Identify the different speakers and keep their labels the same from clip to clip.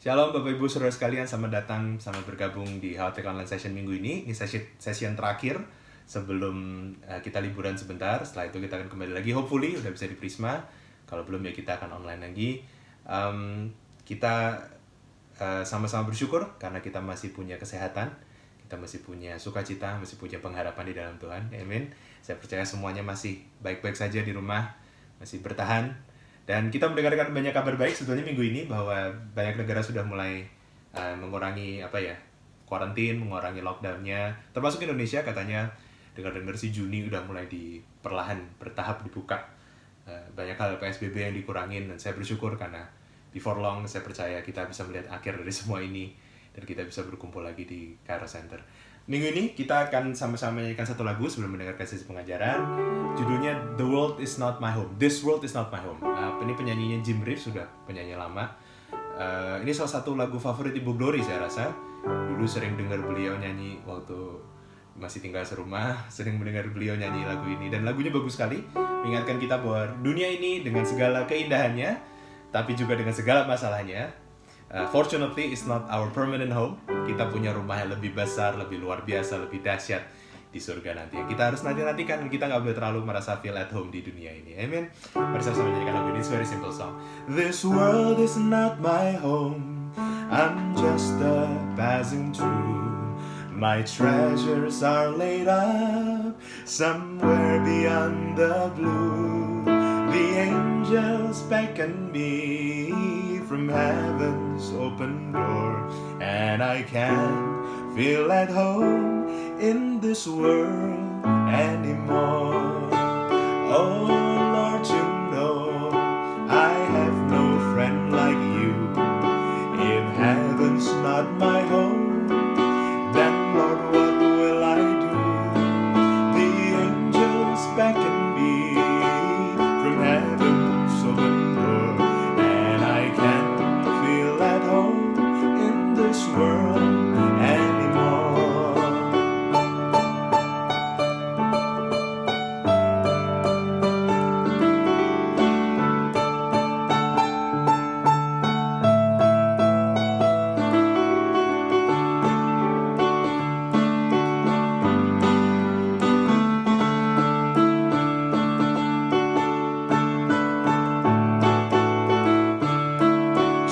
Speaker 1: Shalom Bapak Ibu Saudara sekalian, selamat datang, selamat bergabung di Haltek Online Session minggu ini. Ini sesi yang terakhir sebelum kita liburan sebentar. Setelah itu kita akan kembali lagi, hopefully udah bisa di Prisma. Kalau belum ya kita akan online lagi. Kita sama-sama bersyukur karena kita masih punya kesehatan, kita masih punya sukacita, masih punya pengharapan di dalam Tuhan. Amin. Saya percaya semuanya masih baik-baik saja di rumah, masih bertahan. Dan kita mendengarkan banyak kabar baik sebetulnya minggu ini bahwa banyak negara sudah mulai mengurangi kuarantin, mengurangi lockdown-nya. Termasuk Indonesia katanya dengar-dengar si Juni udah mulai perlahan bertahap dibuka. Banyak hal PSBB yang dikurangin dan saya bersyukur karena before long saya percaya kita bisa melihat akhir dari semua ini dan kita bisa berkumpul lagi di Cairo Center. Minggu ini kita akan sama-sama menyanyikan satu lagu sebelum mendengarkan sesi pengajaran. Judulnya The World Is Not My Home. This World Is Not My Home. Ini penyanyinya Jim Reeves, sudah penyanyi lama. Ini salah satu lagu favorit Ibu Glory saya rasa. Dulu sering dengar beliau nyanyi waktu masih tinggal serumah, sering mendengar beliau nyanyi lagu ini. Dan lagunya bagus sekali, mengingatkan kita bahwa dunia ini dengan segala keindahannya, tapi juga dengan segala masalahnya, fortunately it's not our permanent home. Kita punya rumah yang lebih besar, lebih luar biasa, lebih dahsyat di surga nanti. Kita harus nanti-nantikan, kita nggak boleh terlalu merasa feel at home di dunia ini. Amen. Mari sama-sama menyanyikan lagu ini. It's very simple song. This world is not my home, I'm just a passing through. My treasures are laid up somewhere beyond the blue. The angels beckon me from heaven's open door, and I can't feel at home in this world anymore. Oh Lord, you know I have no friend like you. If heaven's not my home, then Lord, what will I do? The angels beckon me from heaven's open door, and I can't feel at home in this world anymore.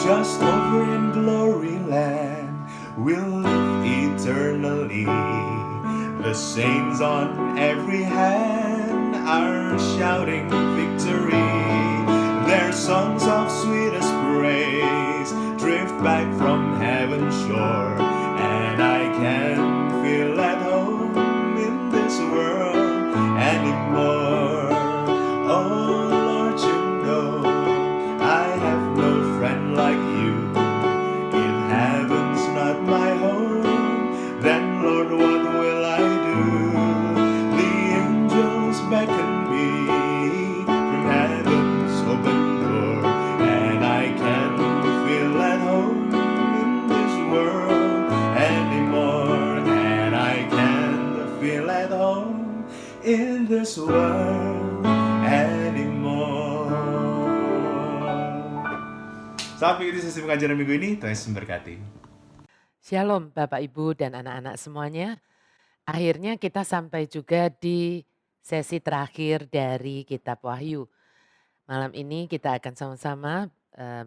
Speaker 1: Just over in glory land, we'll live eternally. The saints on every hand are shouting victory. Their songs of sweetest praise drift back from heaven's shore, and I can't feel at home in this world anymore. Oh Lord, you know I have no friend like you. If heaven's not my home, then Lord, what will I do? The angels beckon me from heaven's open door, and I can't feel at home in this world anymore. And I can't feel at home in this world anymore. Selamat mengikuti sesi pengajaran minggu ini, Tuhan Yesus memberkati.
Speaker 2: Shalom Bapak Ibu dan anak-anak semuanya. Akhirnya kita sampai juga di sesi terakhir dari Kitab Wahyu. Malam ini kita akan sama-sama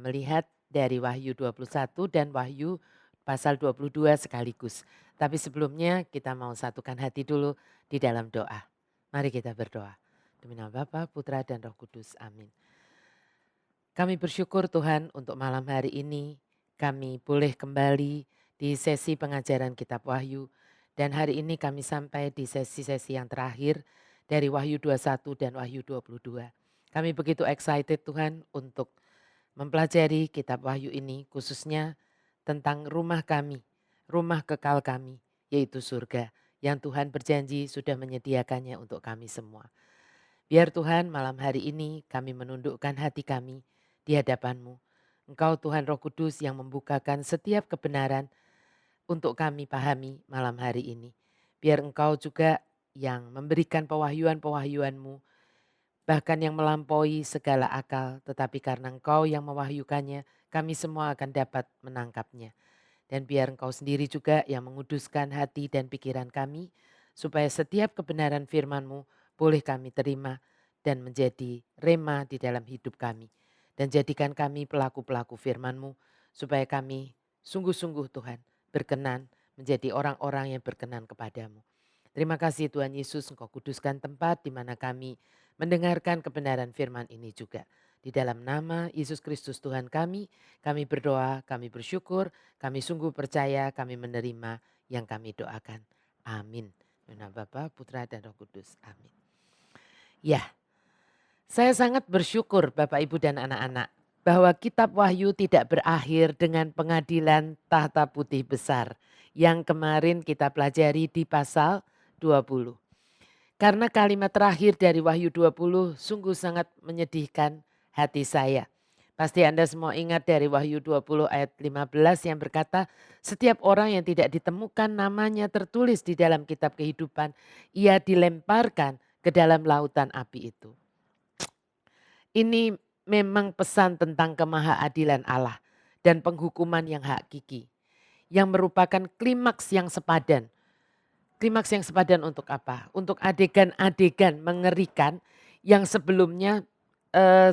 Speaker 2: melihat dari Wahyu 21 dan Wahyu pasal 22 sekaligus. Tapi sebelumnya kita mau satukan hati dulu di dalam doa. Mari kita berdoa. Demi nama Bapa, Putra dan Roh Kudus. Amin. Kami bersyukur Tuhan untuk malam hari ini kami boleh kembali di sesi pengajaran Kitab Wahyu. Dan hari ini kami sampai di sesi-sesi yang terakhir dari Wahyu 21 dan Wahyu 22. Kami begitu excited Tuhan untuk mempelajari Kitab Wahyu ini khususnya tentang rumah kami, rumah kekal kami, yaitu surga yang Tuhan berjanji sudah menyediakannya untuk kami semua. Biar Tuhan malam hari ini kami menundukkan hati kami di hadapan-Mu. Engkau Tuhan Roh Kudus yang membukakan setiap kebenaran untuk kami pahami malam hari ini. Biar Engkau juga yang memberikan pewahyuan-pewahyuan-Mu bahkan yang melampaui segala akal, tetapi karena Engkau yang mewahyukannya, kami semua akan dapat menangkapnya. Dan biar Engkau sendiri juga yang menguduskan hati dan pikiran kami, supaya setiap kebenaran firman-Mu boleh kami terima dan menjadi rema di dalam hidup kami. Dan jadikan kami pelaku-pelaku firman-Mu, supaya kami sungguh-sungguh Tuhan berkenan menjadi orang-orang yang berkenan kepadamu. Terima kasih Tuhan Yesus, Engkau kuduskan tempat di mana kami mendengarkan kebenaran firman ini juga. Di dalam nama Yesus Kristus Tuhan kami berdoa, kami bersyukur, kami sungguh percaya, kami menerima yang kami doakan. Amin. Dalam nama Bapa, Putra, dan Roh Kudus. Amin. Ya, saya sangat bersyukur Bapak, Ibu, dan anak-anak bahwa kitab Wahyu tidak berakhir dengan pengadilan tahta putih besar yang kemarin kita pelajari di pasal 20. Karena kalimat terakhir dari Wahyu 20 sungguh sangat menyedihkan hati saya. Pasti Anda semua ingat dari Wahyu 20 ayat 15 yang berkata, setiap orang yang tidak ditemukan namanya tertulis di dalam kitab kehidupan, ia dilemparkan ke dalam lautan api itu. Ini memang pesan tentang kemahaadilan Allah dan penghukuman yang hakiki, yang merupakan klimaks yang sepadan. Klimaks yang sepadan untuk apa? Untuk adegan-adegan mengerikan yang sebelumnya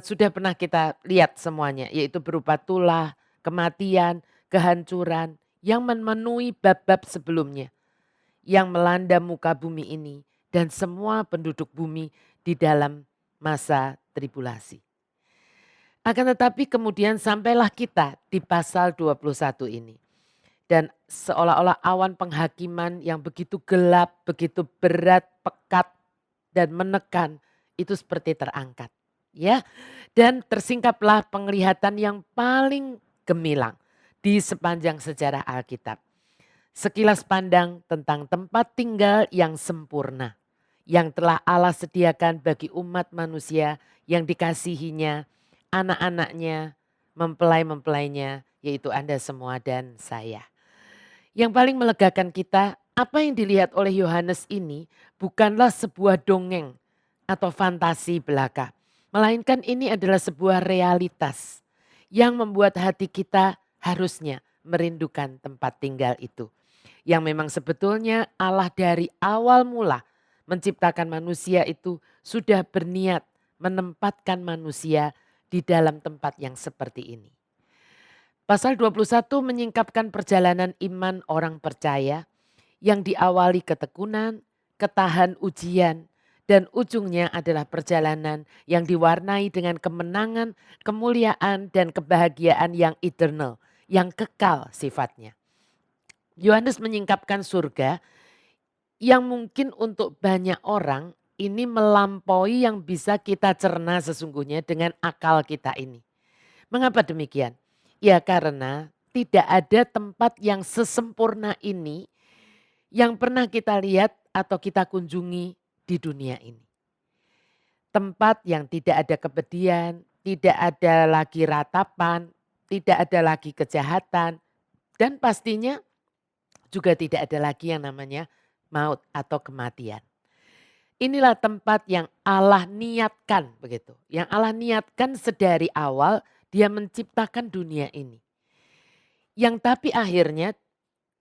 Speaker 2: sudah pernah kita lihat semuanya, yaitu berupa tulah, kematian, kehancuran yang memenuhi bab-bab sebelumnya, yang melanda muka bumi ini dan semua penduduk bumi di dalam masa tribulasi. Akan tetapi kemudian sampailah kita di pasal 21 ini. Dan seolah-olah awan penghakiman yang begitu gelap, begitu berat, pekat dan menekan itu seperti terangkat. Ya, dan tersingkaplah penglihatan yang paling gemilang di sepanjang sejarah Alkitab. Sekilas pandang tentang tempat tinggal yang sempurna yang telah Allah sediakan bagi umat manusia yang dikasihinya, anak-anaknya, mempelai-mempelainya, yaitu Anda semua dan saya. Yang paling melegakan kita, apa yang dilihat oleh Yohanes ini bukanlah sebuah dongeng atau fantasi belaka. Melainkan ini adalah sebuah realitas yang membuat hati kita harusnya merindukan tempat tinggal itu. Yang memang sebetulnya Allah dari awal mula menciptakan manusia itu sudah berniat menempatkan manusia di dalam tempat yang seperti ini. Pasal 21 menyingkapkan perjalanan iman orang percaya yang diawali ketekunan, ketahan ujian, dan ujungnya adalah perjalanan yang diwarnai dengan kemenangan, kemuliaan, dan kebahagiaan yang eternal, yang kekal sifatnya. Yohanes menyingkapkan surga yang mungkin untuk banyak orang ini melampaui yang bisa kita cerna sesungguhnya dengan akal kita ini. Mengapa demikian? Ya karena tidak ada tempat yang sesempurna ini yang pernah kita lihat atau kita kunjungi di dunia ini. Tempat yang tidak ada kepedihan, tidak ada lagi ratapan, tidak ada lagi kejahatan, dan pastinya juga tidak ada lagi yang namanya maut atau kematian. Inilah tempat yang Allah niatkan begitu. Yang Allah niatkan sedari awal dia menciptakan dunia ini. Yang tapi akhirnya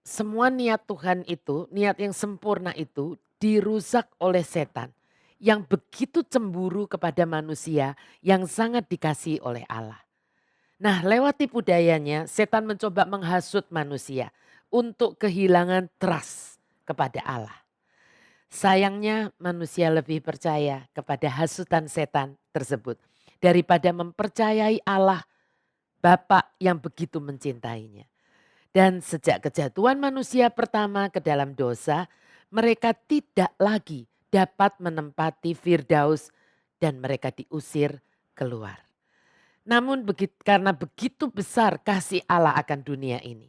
Speaker 2: semua niat Tuhan itu, niat yang sempurna itu dirusak oleh setan. Yang begitu cemburu kepada manusia yang sangat dikasihi oleh Allah. Nah lewat tipu dayanya setan mencoba menghasut manusia untuk kehilangan trust kepada Allah. Sayangnya manusia lebih percaya kepada hasutan setan tersebut daripada mempercayai Allah Bapa yang begitu mencintainya. Dan sejak kejatuhan manusia pertama ke dalam dosa, mereka tidak lagi dapat menempati Firdaus dan mereka diusir keluar. Namun karena begitu besar kasih Allah akan dunia ini,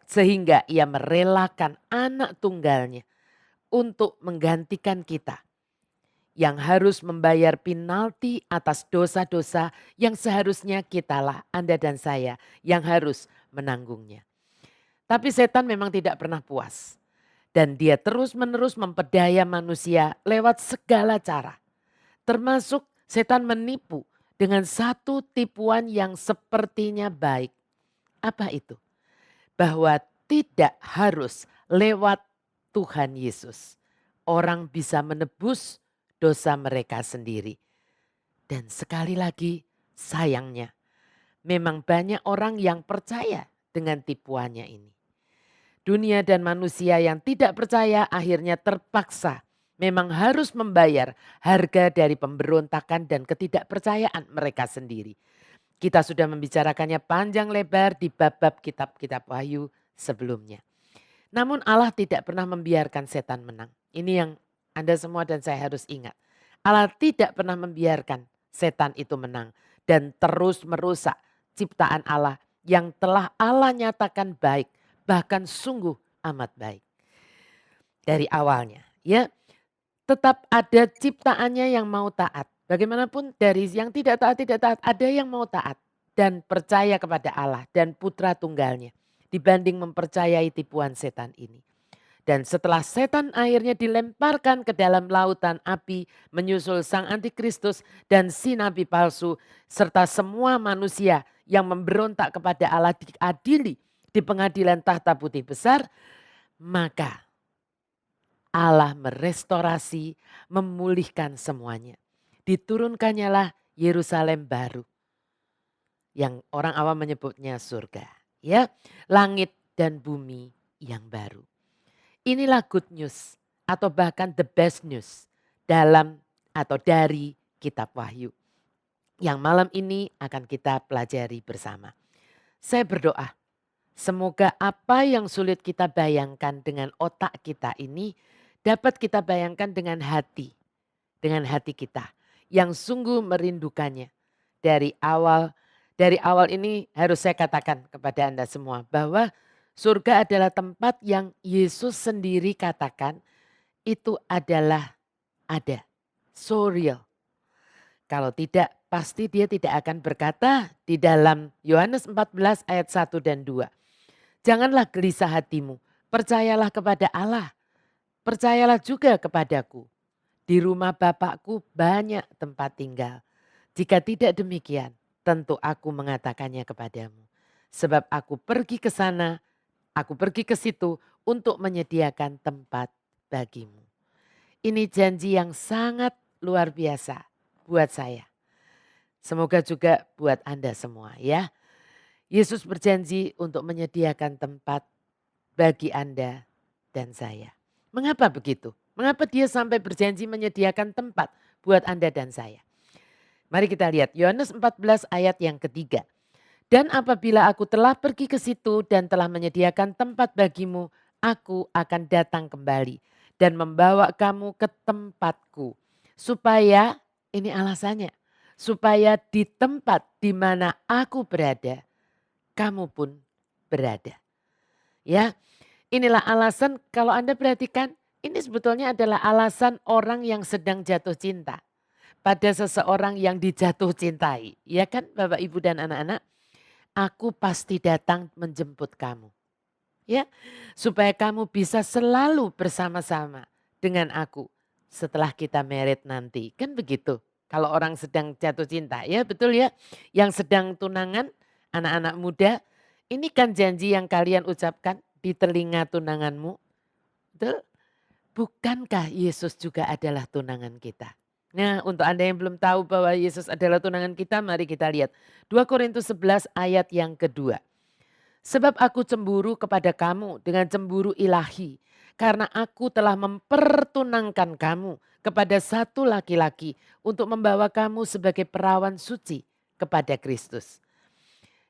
Speaker 2: sehingga ia merelakan anak tunggalnya untuk menggantikan kita yang harus membayar penalti atas dosa-dosa yang seharusnya kitalah, Anda dan saya, yang harus menanggungnya. Tapi setan memang tidak pernah puas. Dan dia terus-menerus memperdaya manusia lewat segala cara. Termasuk Setan menipu dengan satu tipuan yang sepertinya baik. Apa itu? Bahwa tidak harus lewat Tuhan Yesus. Orang bisa menebus dosa mereka sendiri. Dan sekali lagi sayangnya memang banyak orang yang percaya dengan tipuannya ini. Dunia dan manusia yang tidak percaya akhirnya terpaksa memang harus membayar harga dari pemberontakan dan ketidakpercayaan mereka sendiri. Kita sudah membicarakannya panjang lebar di bab-bab kitab-kitab Wahyu sebelumnya. Namun Allah tidak pernah membiarkan setan menang. Ini yang Anda semua dan saya harus ingat. Allah tidak pernah membiarkan setan itu menang dan terus merusak ciptaan Allah yang telah Allah nyatakan baik, bahkan sungguh amat baik. Dari awalnya, ya, tetap ada ciptaannya yang mau taat. Bagaimanapun dari yang tidak taat, ada yang mau taat dan percaya kepada Allah dan putra tunggalnya dibanding mempercayai tipuan setan ini. Dan setelah setan akhirnya dilemparkan ke dalam lautan api menyusul sang antikristus dan si nabi palsu serta semua manusia yang memberontak kepada Allah diadili di pengadilan tahta putih besar, maka Allah merestorasi, memulihkan semuanya. Diturunkannya lah Yerusalem baru yang orang awam menyebutnya surga, ya, langit dan bumi yang baru. Inilah good news atau bahkan the best news dalam atau dari kitab Wahyu yang malam ini akan kita pelajari bersama. Saya berdoa semoga apa yang sulit kita bayangkan dengan otak kita ini dapat kita bayangkan dengan hati kita yang sungguh merindukannya. Dari awal ini harus saya katakan kepada Anda semua bahwa surga adalah tempat yang Yesus sendiri katakan itu adalah ada. So real. Kalau tidak pasti dia tidak akan berkata di dalam Yohanes 14 ayat 1 dan 2. Janganlah gelisah hatimu, percayalah kepada Allah, percayalah juga kepadaku. Di rumah Bapakku banyak tempat tinggal. Jika tidak demikian, tentu aku mengatakannya kepadamu. Sebab aku pergi ke sana, aku pergi ke situ untuk menyediakan tempat bagimu. Ini janji yang sangat luar biasa buat saya. Semoga juga buat Anda semua ya. Yesus berjanji untuk menyediakan tempat bagi Anda dan saya. Mengapa begitu? Mengapa dia sampai berjanji menyediakan tempat buat Anda dan saya? Mari kita lihat Yohanes 14 ayat yang ketiga. Dan apabila aku telah pergi ke situ dan telah menyediakan tempat bagimu, aku akan datang kembali dan membawa kamu ke tempatku. Supaya, ini alasannya, supaya di tempat di mana aku berada, kamu pun berada. Ya, inilah alasan kalau Anda perhatikan, ini sebetulnya adalah alasan orang yang sedang jatuh cinta pada seseorang yang dijatuh cintai. Ya kan Bapak Ibu dan anak-anak? Aku pasti datang menjemput kamu. Ya, supaya kamu bisa selalu bersama-sama dengan aku setelah kita married nanti. Kan begitu. Kalau orang sedang jatuh cinta, ya betul ya. Yang sedang tunangan, anak-anak muda, ini kan janji yang kalian ucapkan di telinga tunanganmu. Betul? Bukankah Yesus juga adalah tunangan kita? Nah, untuk Anda yang belum tahu bahwa Yesus adalah tunangan kita, mari kita lihat 2 Korintus 11 ayat yang kedua. Sebab aku cemburu kepada kamu dengan cemburu ilahi, karena aku telah mempertunangkan kamu kepada satu laki-laki untuk membawa kamu sebagai perawan suci kepada Kristus.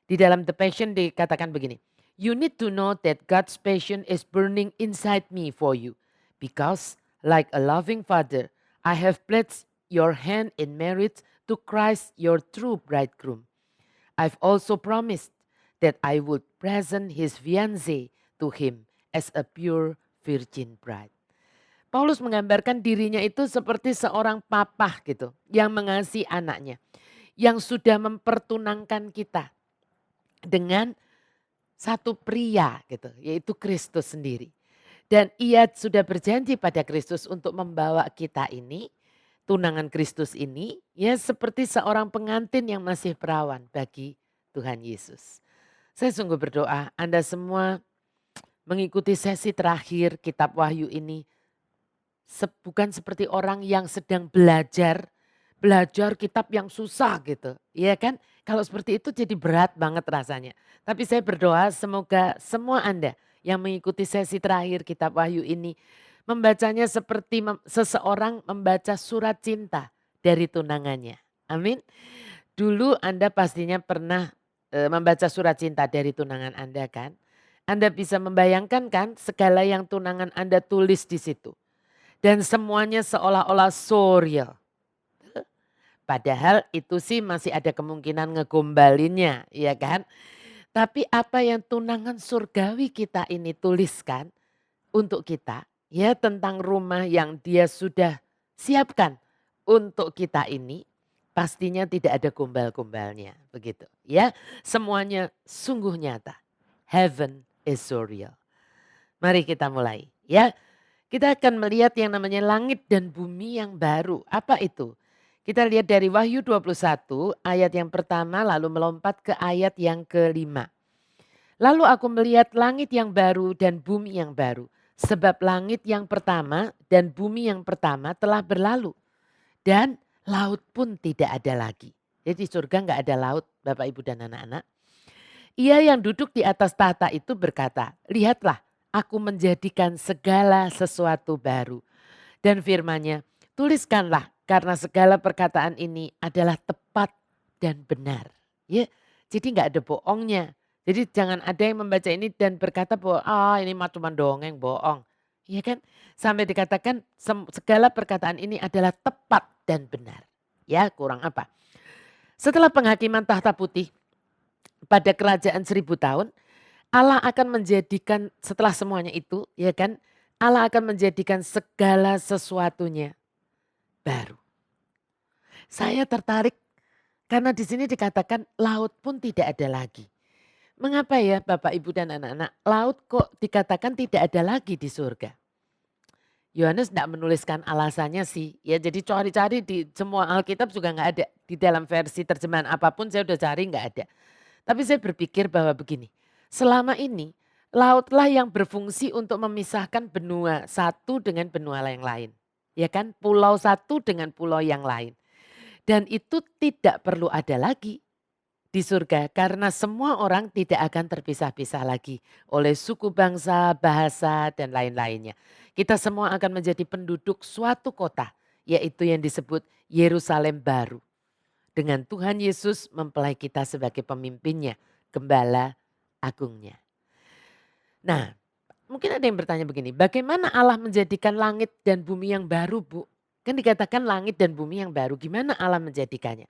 Speaker 2: Di dalam The Passion dikatakan begini, you need to know that God's passion is burning inside me for you. Because like a loving father, I have pledged your hand in marriage to Christ your true bridegroom. I've also promised that I would present his fiancée to him as a pure virgin bride. Paulus menggambarkan dirinya itu seperti seorang papa gitu yang mengasihi anaknya. Yang sudah mempertunangkan kita dengan satu pria gitu, yaitu Kristus sendiri. Dan ia sudah berjanji pada Kristus untuk membawa kita ini tunangan Kristus ini ya seperti seorang pengantin yang masih perawan bagi Tuhan Yesus. Saya sungguh berdoa Anda semua mengikuti sesi terakhir kitab Wahyu ini bukan seperti orang yang sedang belajar kitab yang susah gitu. Iya kan? Kalau seperti itu jadi berat banget rasanya. Tapi saya berdoa semoga semua Anda yang mengikuti sesi terakhir kitab Wahyu ini membacanya seperti seseorang membaca surat cinta dari tunangannya. Amin. Dulu Anda pastinya pernah membaca surat cinta dari tunangan Anda kan? Anda bisa membayangkan kan segala yang tunangan Anda tulis di situ. Dan semuanya seolah-olah so real. Padahal itu sih masih ada kemungkinan ngegombalinnya, ya kan? Tapi apa yang tunangan surgawi kita ini tuliskan untuk kita, ya tentang rumah yang dia sudah siapkan untuk kita ini, pastinya tidak ada gombal-gombalnya, begitu. Ya, semuanya sungguh nyata. Heaven is so real. Mari kita mulai, ya. Kita akan melihat yang namanya langit dan bumi yang baru. Apa itu? Kita lihat dari Wahyu 21 ayat yang pertama lalu melompat ke ayat yang kelima. Lalu aku melihat langit yang baru dan bumi yang baru. Sebab langit yang pertama dan bumi yang pertama telah berlalu. Dan laut pun tidak ada lagi. Jadi di surga nggak ada laut Bapak Ibu dan anak-anak. Ia yang duduk di atas tahta itu berkata, lihatlah aku menjadikan segala sesuatu baru. Dan firman-Nya, tuliskanlah karena segala perkataan ini adalah tepat dan benar. Ya, jadi nggak ada bohongnya. Jadi jangan ada yang membaca ini dan berkata bahwa ini mah cuma dongeng, bohong. Iya kan? Sampai dikatakan segala perkataan ini adalah tepat dan benar. Ya, kurang apa? Setelah penghakiman tahta putih pada kerajaan 1000 tahun, Allah akan menjadikan setelah semuanya itu, ya kan? Allah akan menjadikan segala sesuatunya baru. Saya tertarik karena di sini dikatakan laut pun tidak ada lagi. Mengapa ya Bapak Ibu dan anak-anak, laut kok dikatakan tidak ada lagi di surga? Yohanes tidak menuliskan alasannya sih. Ya jadi cari-cari di semua Alkitab juga nggak ada. Di dalam versi terjemahan apapun saya udah cari nggak ada. Tapi saya berpikir bahwa begini, selama ini lautlah yang berfungsi untuk memisahkan benua satu dengan benua yang lain. Ya kan, pulau satu dengan pulau yang lain. Dan itu tidak perlu ada lagi di surga karena semua orang tidak akan terpisah-pisah lagi oleh suku bangsa, bahasa dan lain-lainnya. Kita semua akan menjadi penduduk suatu kota yaitu yang disebut Yerusalem baru. Dengan Tuhan Yesus mempelai kita sebagai pemimpinnya, gembala agungnya. Nah, mungkin ada yang bertanya begini, bagaimana Allah menjadikan langit dan bumi yang baru, Bu? Kan dikatakan langit dan bumi yang baru, gimana Allah menjadikannya?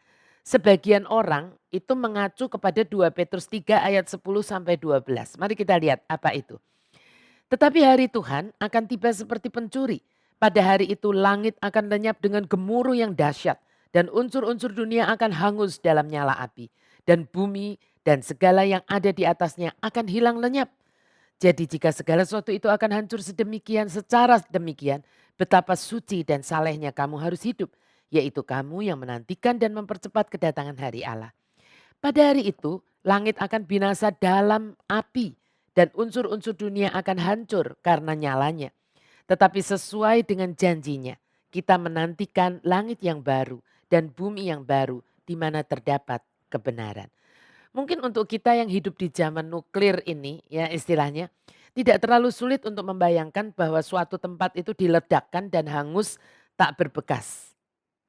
Speaker 2: Sebagian orang itu mengacu kepada 2 Petrus 3 ayat 10 sampai 12. Mari kita lihat apa itu. Tetapi hari Tuhan akan tiba seperti pencuri. Pada hari itu langit akan lenyap dengan gemuruh yang dahsyat. Dan unsur-unsur dunia akan hangus dalam nyala api. Dan bumi dan segala yang ada di atasnya akan hilang lenyap. Jadi jika segala sesuatu itu akan hancur secara demikian, betapa suci dan salehnya kamu harus hidup. Yaitu kamu yang menantikan dan mempercepat kedatangan hari Allah. Pada hari itu langit akan binasa dalam api dan unsur-unsur dunia akan hancur karena nyalanya. Tetapi sesuai dengan janjinya kita menantikan langit yang baru dan bumi yang baru di mana terdapat kebenaran. Mungkin untuk kita yang hidup di zaman nuklir ini ya istilahnya tidak terlalu sulit untuk membayangkan bahwa suatu tempat itu diledakkan dan hangus tak berbekas.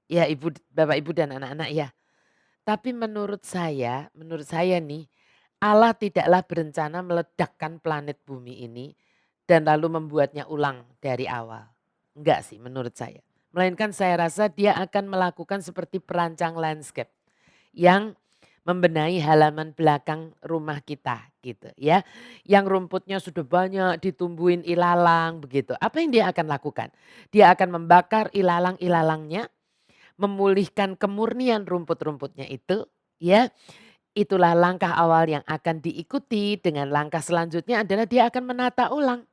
Speaker 2: Ya Ibu, Bapak Ibu dan anak-anak ya. Tapi menurut saya nih Allah tidaklah berencana meledakkan planet bumi ini dan lalu membuatnya ulang dari awal. Enggak sih menurut saya. Melainkan saya rasa dia akan melakukan seperti perancang landscape yang membenahi halaman belakang rumah kita gitu ya. Yang rumputnya sudah banyak ditumbuhin ilalang begitu. Apa yang dia akan lakukan? Dia akan membakar ilalang-ilalangnya, memulihkan kemurnian rumput-rumputnya itu ya. Itulah langkah awal yang akan diikuti dengan langkah selanjutnya adalah dia akan menata ulang.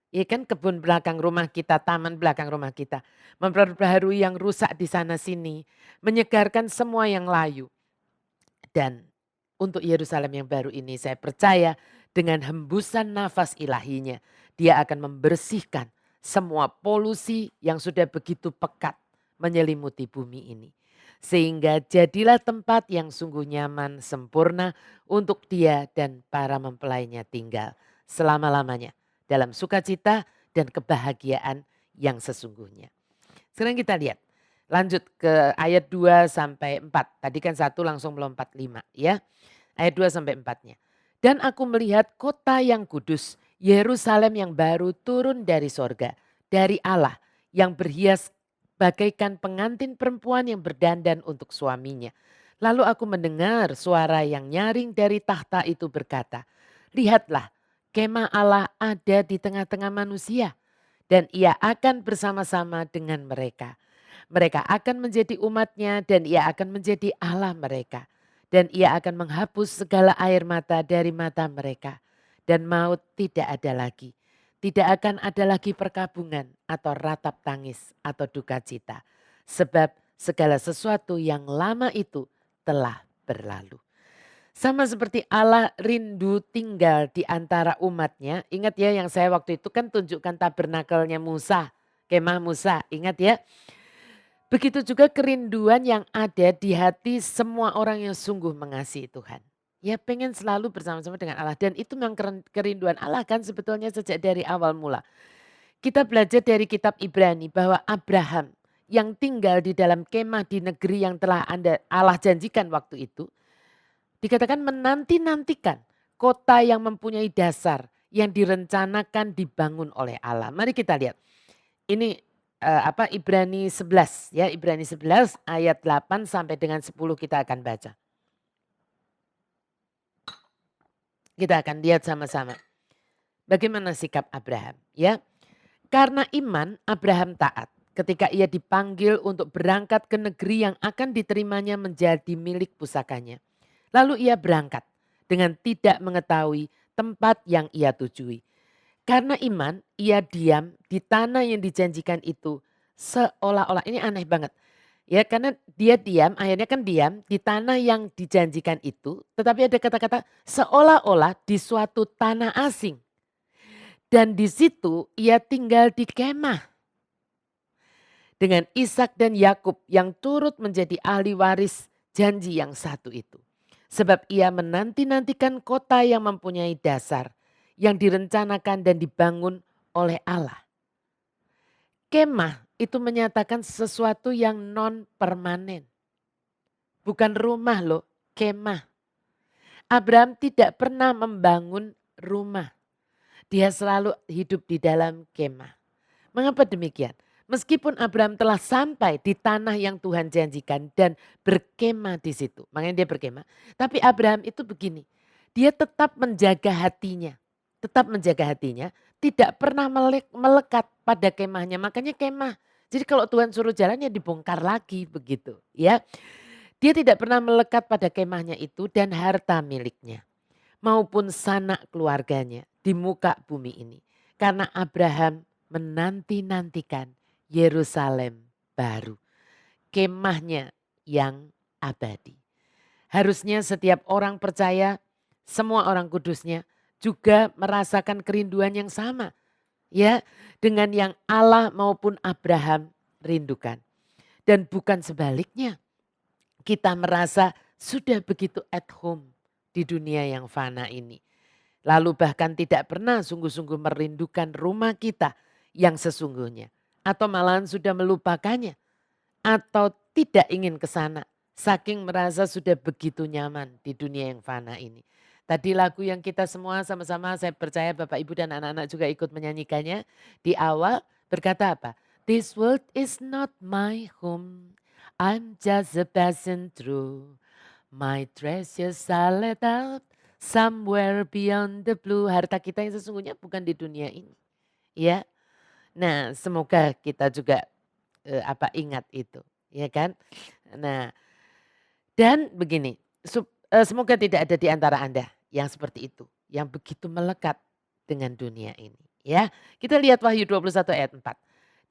Speaker 2: Ya kan kebun belakang rumah kita, taman belakang rumah kita. Memperbaharui yang rusak di sana sini. Menyegarkan semua yang layu. Dan untuk Yerusalem yang baru ini saya percaya dengan hembusan nafas ilahinya. Dia akan membersihkan semua polusi yang sudah begitu pekat menyelimuti bumi ini. Sehingga jadilah tempat yang sungguh nyaman, sempurna untuk dia dan para mempelainya tinggal selama-lamanya. Dalam sukacita dan kebahagiaan yang sesungguhnya. Sekarang kita lihat. Lanjut ke ayat 2 sampai 4. Tadi kan 1 langsung melompat 5 ya. Ayat 2 sampai 4-nya. Dan aku melihat kota yang kudus, Yerusalem yang baru turun dari sorga, dari Allah yang berhias bagaikan pengantin perempuan yang berdandan untuk suaminya. Lalu aku mendengar suara yang nyaring dari tahta itu berkata, lihatlah kemah Allah ada di tengah-tengah manusia dan ia akan bersama-sama dengan mereka. Mereka akan menjadi umatnya dan ia akan menjadi Allah mereka. Dan ia akan menghapus segala air mata dari mata mereka. Dan maut tidak ada lagi. Tidak akan ada lagi perkabungan atau ratap tangis atau duka cita. Sebab segala sesuatu yang lama itu telah berlalu. Sama seperti Allah rindu tinggal di antara umatnya. Ingat ya yang saya waktu itu kan tunjukkan tabernakelnya Musa. Kemah Musa, ingat ya. Begitu juga kerinduan yang ada di hati semua orang yang sungguh mengasihi Tuhan. Ya pengen selalu bersama-sama dengan Allah. Dan itu memang kerinduan Allah kan sebetulnya sejak dari awal mula. Kita belajar dari kitab Ibrani bahwa Abraham yang tinggal di dalam kemah di negeri yang telah Allah janjikan waktu itu. Dikatakan menanti-nantikan kota yang mempunyai dasar yang direncanakan dibangun oleh Allah. Mari kita lihat. Ini Ibrani 11 ya, Ibrani 11 ayat 8 sampai dengan 10 kita akan baca. Kita akan lihat sama-sama. Bagaimana sikap Abraham ya. Karena iman Abraham taat ketika ia dipanggil untuk berangkat ke negeri yang akan diterimanya menjadi milik pusakanya. Lalu ia berangkat dengan tidak mengetahui tempat yang ia tujui. Karena iman ia diam di tanah yang dijanjikan itu seolah-olah ini aneh banget. Ya karena dia diam, akhirnya kan diam di tanah yang dijanjikan itu. Tetapi ada kata-kata seolah-olah di suatu tanah asing. Dan di situ ia tinggal di kemah. Dengan Ishak dan Yakub yang turut menjadi ahli waris janji yang satu itu. Sebab ia menanti-nantikan kota yang mempunyai dasar. Yang direncanakan dan dibangun oleh Allah. Kemah itu menyatakan sesuatu yang non permanen. Bukan rumah loh, kemah. Abraham tidak pernah membangun rumah. Dia selalu hidup di dalam kemah. Mengapa demikian? Meskipun Abraham telah sampai di tanah yang Tuhan janjikan dan berkemah di situ. Makanya dia berkemah. Tapi Abraham itu begini. Dia tetap menjaga hatinya. Tetap menjaga hatinya. Tidak pernah melekat pada kemahnya. Makanya kemah. Jadi kalau Tuhan suruh jalan ya dibongkar lagi begitu ya. Dia tidak pernah melekat pada kemahnya itu dan harta miliknya. Maupun sanak keluarganya di muka bumi ini. Karena Abraham menanti-nantikan Yerusalem baru. Kemahnya yang abadi. Harusnya setiap orang percaya, semua orang kudusnya juga merasakan kerinduan yang sama. Ya, dengan yang Allah maupun Abraham rindukan. Dan bukan sebaliknya. Kita merasa sudah begitu at home di dunia yang fana ini. Lalu bahkan tidak pernah sungguh-sungguh merindukan rumah kita yang sesungguhnya. Atau malahan sudah melupakannya. Atau tidak ingin ke sana. Saking merasa sudah begitu nyaman di dunia yang fana ini. Tadi lagu yang kita semua sama-sama saya percaya Bapak Ibu dan anak-anak juga ikut menyanyikannya. Di awal berkata apa? This world is not my home. I'm just a passing through. My treasures are laid out somewhere beyond the blue. Harta kita yang sesungguhnya bukan di dunia ini. Ya. Nah, semoga kita juga ingat itu, ya kan? Nah, dan begini, semoga tidak ada di antara Anda yang seperti itu, yang begitu melekat dengan dunia ini, Ya, kita lihat Wahyu 21 ayat 4.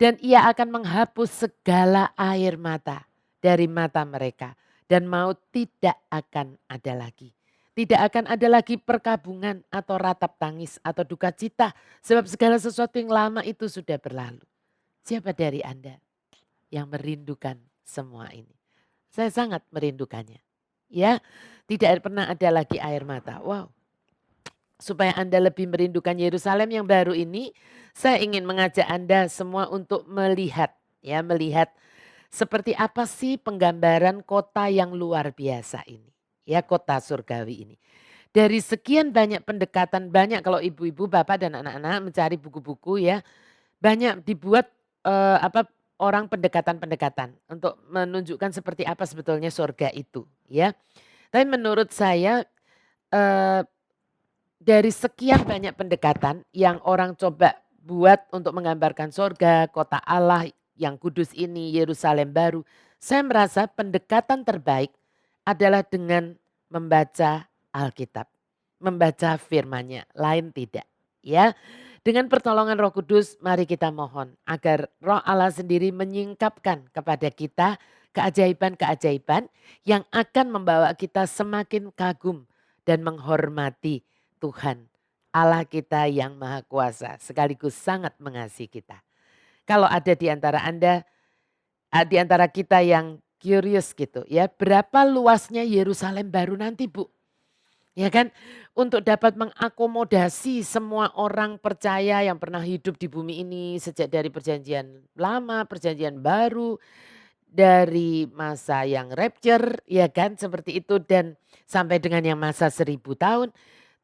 Speaker 2: Dan ia akan menghapus segala air mata dari mata mereka. Dan maut tidak akan ada lagi. Tidak akan ada lagi perkabungan atau ratap tangis atau duka cita. Sebab segala sesuatu yang lama itu sudah berlalu. Siapa dari Anda yang merindukan semua ini? Saya sangat merindukannya. Ya, tidak pernah ada lagi air mata. Wow, supaya Anda lebih merindukan Yerusalem yang baru ini, saya ingin mengajak Anda semua untuk melihat, ya, melihat seperti apa sih penggambaran kota yang luar biasa ini, ya, kota surgawi ini. Dari sekian banyak pendekatan, banyak kalau ibu-ibu, bapak dan anak-anak mencari buku-buku, ya, banyak dibuat apa, orang pendekatan-pendekatan untuk menunjukkan seperti apa sebetulnya surga itu, ya. Tapi menurut saya eh, dari sekian banyak pendekatan yang orang coba buat untuk menggambarkan surga, kota Allah yang kudus ini, Yerusalem baru. Saya merasa pendekatan terbaik adalah dengan membaca Alkitab. Membaca firman-Nya, lain tidak. Ya, dengan pertolongan Roh Kudus mari kita mohon agar Roh Allah sendiri menyingkapkan kepada kita keajaiban-keajaiban yang akan membawa kita semakin kagum dan menghormati Tuhan Allah kita yang Maha Kuasa sekaligus sangat mengasihi kita. Kalau ada di antara Anda, di antara kita yang curious gitu ya, berapa luasnya Yerusalem baru nanti Bu? Ya kan, untuk dapat mengakomodasi semua orang percaya yang pernah hidup di bumi ini sejak dari perjanjian lama, perjanjian baru, dari masa yang rapture, ya kan, seperti itu dan sampai dengan yang masa 1000 tahun.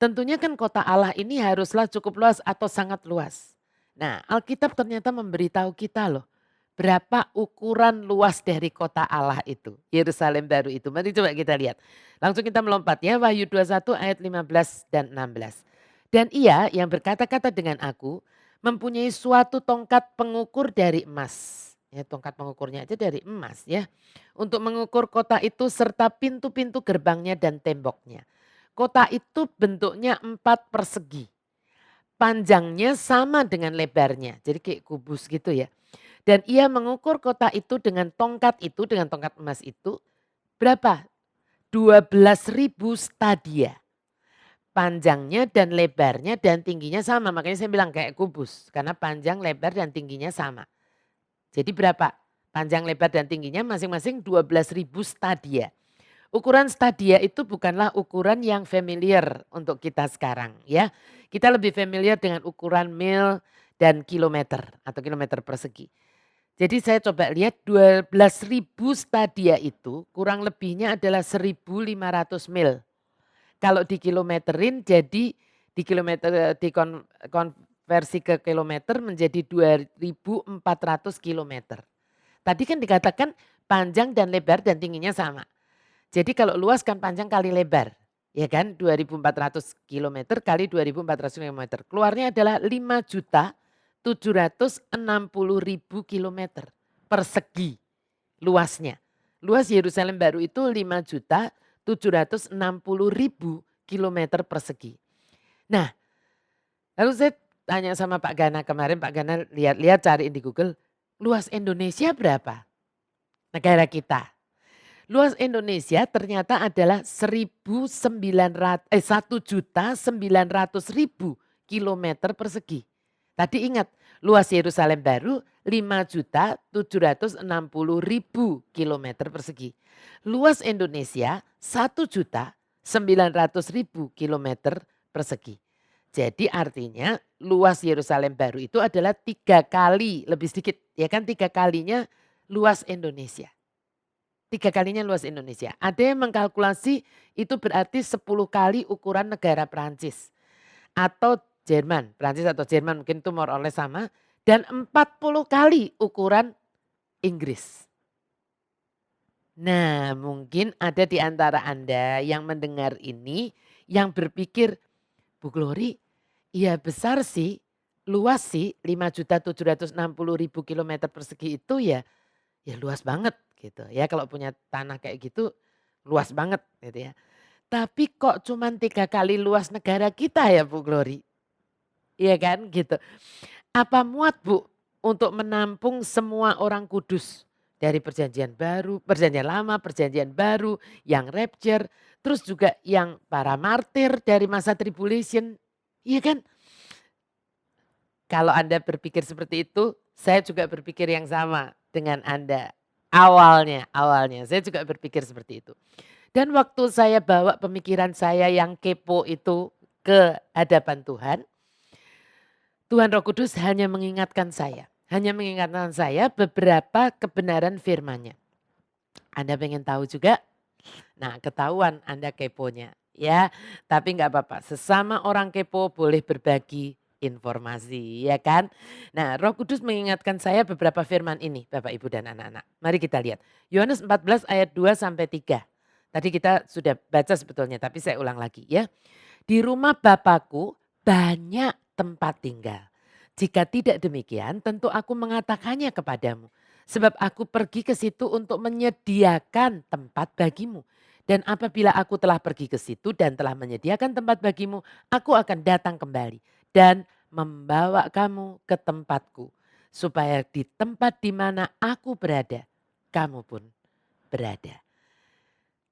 Speaker 2: Tentunya kan kota Allah ini haruslah cukup luas atau sangat luas. Nah, Alkitab ternyata memberitahu kita loh, berapa ukuran luas dari kota Allah itu, Yerusalem baru itu. Mari coba kita lihat. Langsung kita melompat ya, Wahyu 21 ayat 15 dan 16. Dan ia yang berkata-kata dengan aku mempunyai suatu tongkat pengukur dari emas. Ya, tongkat pengukurnya aja dari emas ya. Untuk mengukur kota itu serta pintu-pintu gerbangnya dan temboknya. Kota itu bentuknya 4 persegi. Panjangnya sama dengan lebarnya. Jadi kayak kubus gitu ya. Dan ia mengukur kota itu dengan tongkat emas itu berapa? 12.000 stadia. Panjangnya dan lebarnya dan tingginya sama. Makanya saya bilang kayak kubus. Karena panjang, lebar dan tingginya sama. Jadi berapa? Panjang, lebar dan tingginya masing-masing 12.000 stadia. Ukuran stadia itu bukanlah ukuran yang familiar untuk kita sekarang ya. Kita lebih familiar dengan ukuran mil dan kilometer atau kilometer persegi. Jadi saya coba lihat 12.000 stadia itu kurang lebihnya adalah 1.500 mil. Kalau dikilometerin jadi di kilometer konversi ke kilometer menjadi 2.400 kilometer. Tadi kan dikatakan panjang dan lebar dan tingginya sama. Jadi kalau luas kan panjang kali lebar. Ya kan 2.400 kilometer kali 2.400 kilometer. Keluarnya adalah 5.760.000 kilometer persegi luasnya. Luas Yerusalem baru itu 5.760.000 kilometer persegi. Nah, lalu saya tanya sama Pak Gana kemarin, Pak Gana lihat-lihat cariin di Google, luas Indonesia berapa? Negara kita. Luas Indonesia ternyata adalah 1.900.000 kilometer persegi. Tadi ingat, luas Yerusalem baru 5.760.000 kilometer persegi. Luas Indonesia 1.900.000 kilometer persegi. Jadi artinya luas Yerusalem baru itu adalah 3 kali, lebih sedikit ya kan 3 kalinya luas Indonesia. 3 kalinya luas Indonesia. Ada yang mengkalkulasi itu berarti 10 kali ukuran negara Perancis. Atau Jerman, Perancis atau Jerman mungkin itu more or less sama. Dan 40 kali ukuran Inggris. Nah mungkin ada di antara Anda yang mendengar ini yang berpikir, Bu Glory iya besar sih, luas sih 5.760.000 kilometer persegi itu ya luas banget gitu ya. Kalau punya tanah kayak gitu luas banget gitu ya. Tapi kok cuman 3 kali luas negara kita ya Bu Glory? Iya kan gitu. Apa muat Bu untuk menampung semua orang kudus dari perjanjian baru, perjanjian lama, perjanjian baru, yang rapture, terus juga yang para martir dari masa tribulation, iya kan? Kalau Anda berpikir seperti itu, saya juga berpikir yang sama dengan Anda. Awalnya saya juga berpikir seperti itu. Dan waktu saya bawa pemikiran saya yang kepo itu ke hadapan Tuhan, Tuhan Roh Kudus hanya mengingatkan saya beberapa kebenaran firman-Nya. Anda pengen tahu juga? Nah, ketahuan Anda keponya ya. Tapi nggak apa-apa, sesama orang kepo boleh berbagi informasi ya kan. Nah, Roh Kudus mengingatkan saya beberapa firman ini Bapak Ibu dan anak-anak. Mari kita lihat. Yohanes 14 ayat 2 sampai 3. Tadi kita sudah baca sebetulnya tapi saya ulang lagi ya. Di rumah Bapakku banyak tempat tinggal. Jika tidak demikian tentu aku mengatakannya kepadamu. Sebab aku pergi ke situ untuk menyediakan tempat bagimu. Dan apabila aku telah pergi ke situ dan telah menyediakan tempat bagimu, aku akan datang kembali dan membawa kamu ke tempatku. Supaya di tempat di mana aku berada, kamu pun berada.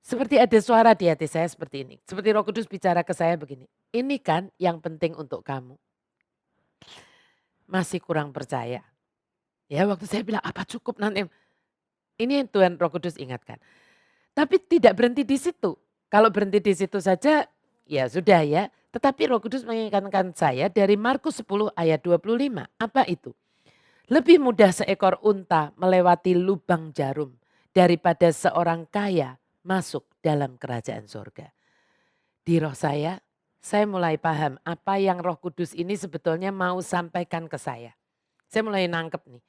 Speaker 2: Seperti ada suara di hati saya seperti ini. Seperti Roh Kudus bicara ke saya begini. Ini kan yang penting untuk kamu. Masih kurang percaya. Ya waktu saya bilang apa cukup nanti. Ini yang Tuhan Roh Kudus ingatkan. Tapi tidak berhenti di situ. Kalau berhenti di situ saja ya sudah ya. Tetapi Roh Kudus mengingatkan saya dari Markus 10 ayat 25. Apa itu? Lebih mudah seekor unta melewati lubang jarum daripada seorang kaya masuk dalam kerajaan sorga. Di roh saya mulai paham apa yang Roh Kudus ini sebetulnya mau sampaikan ke saya. Saya mulai nangkep nih.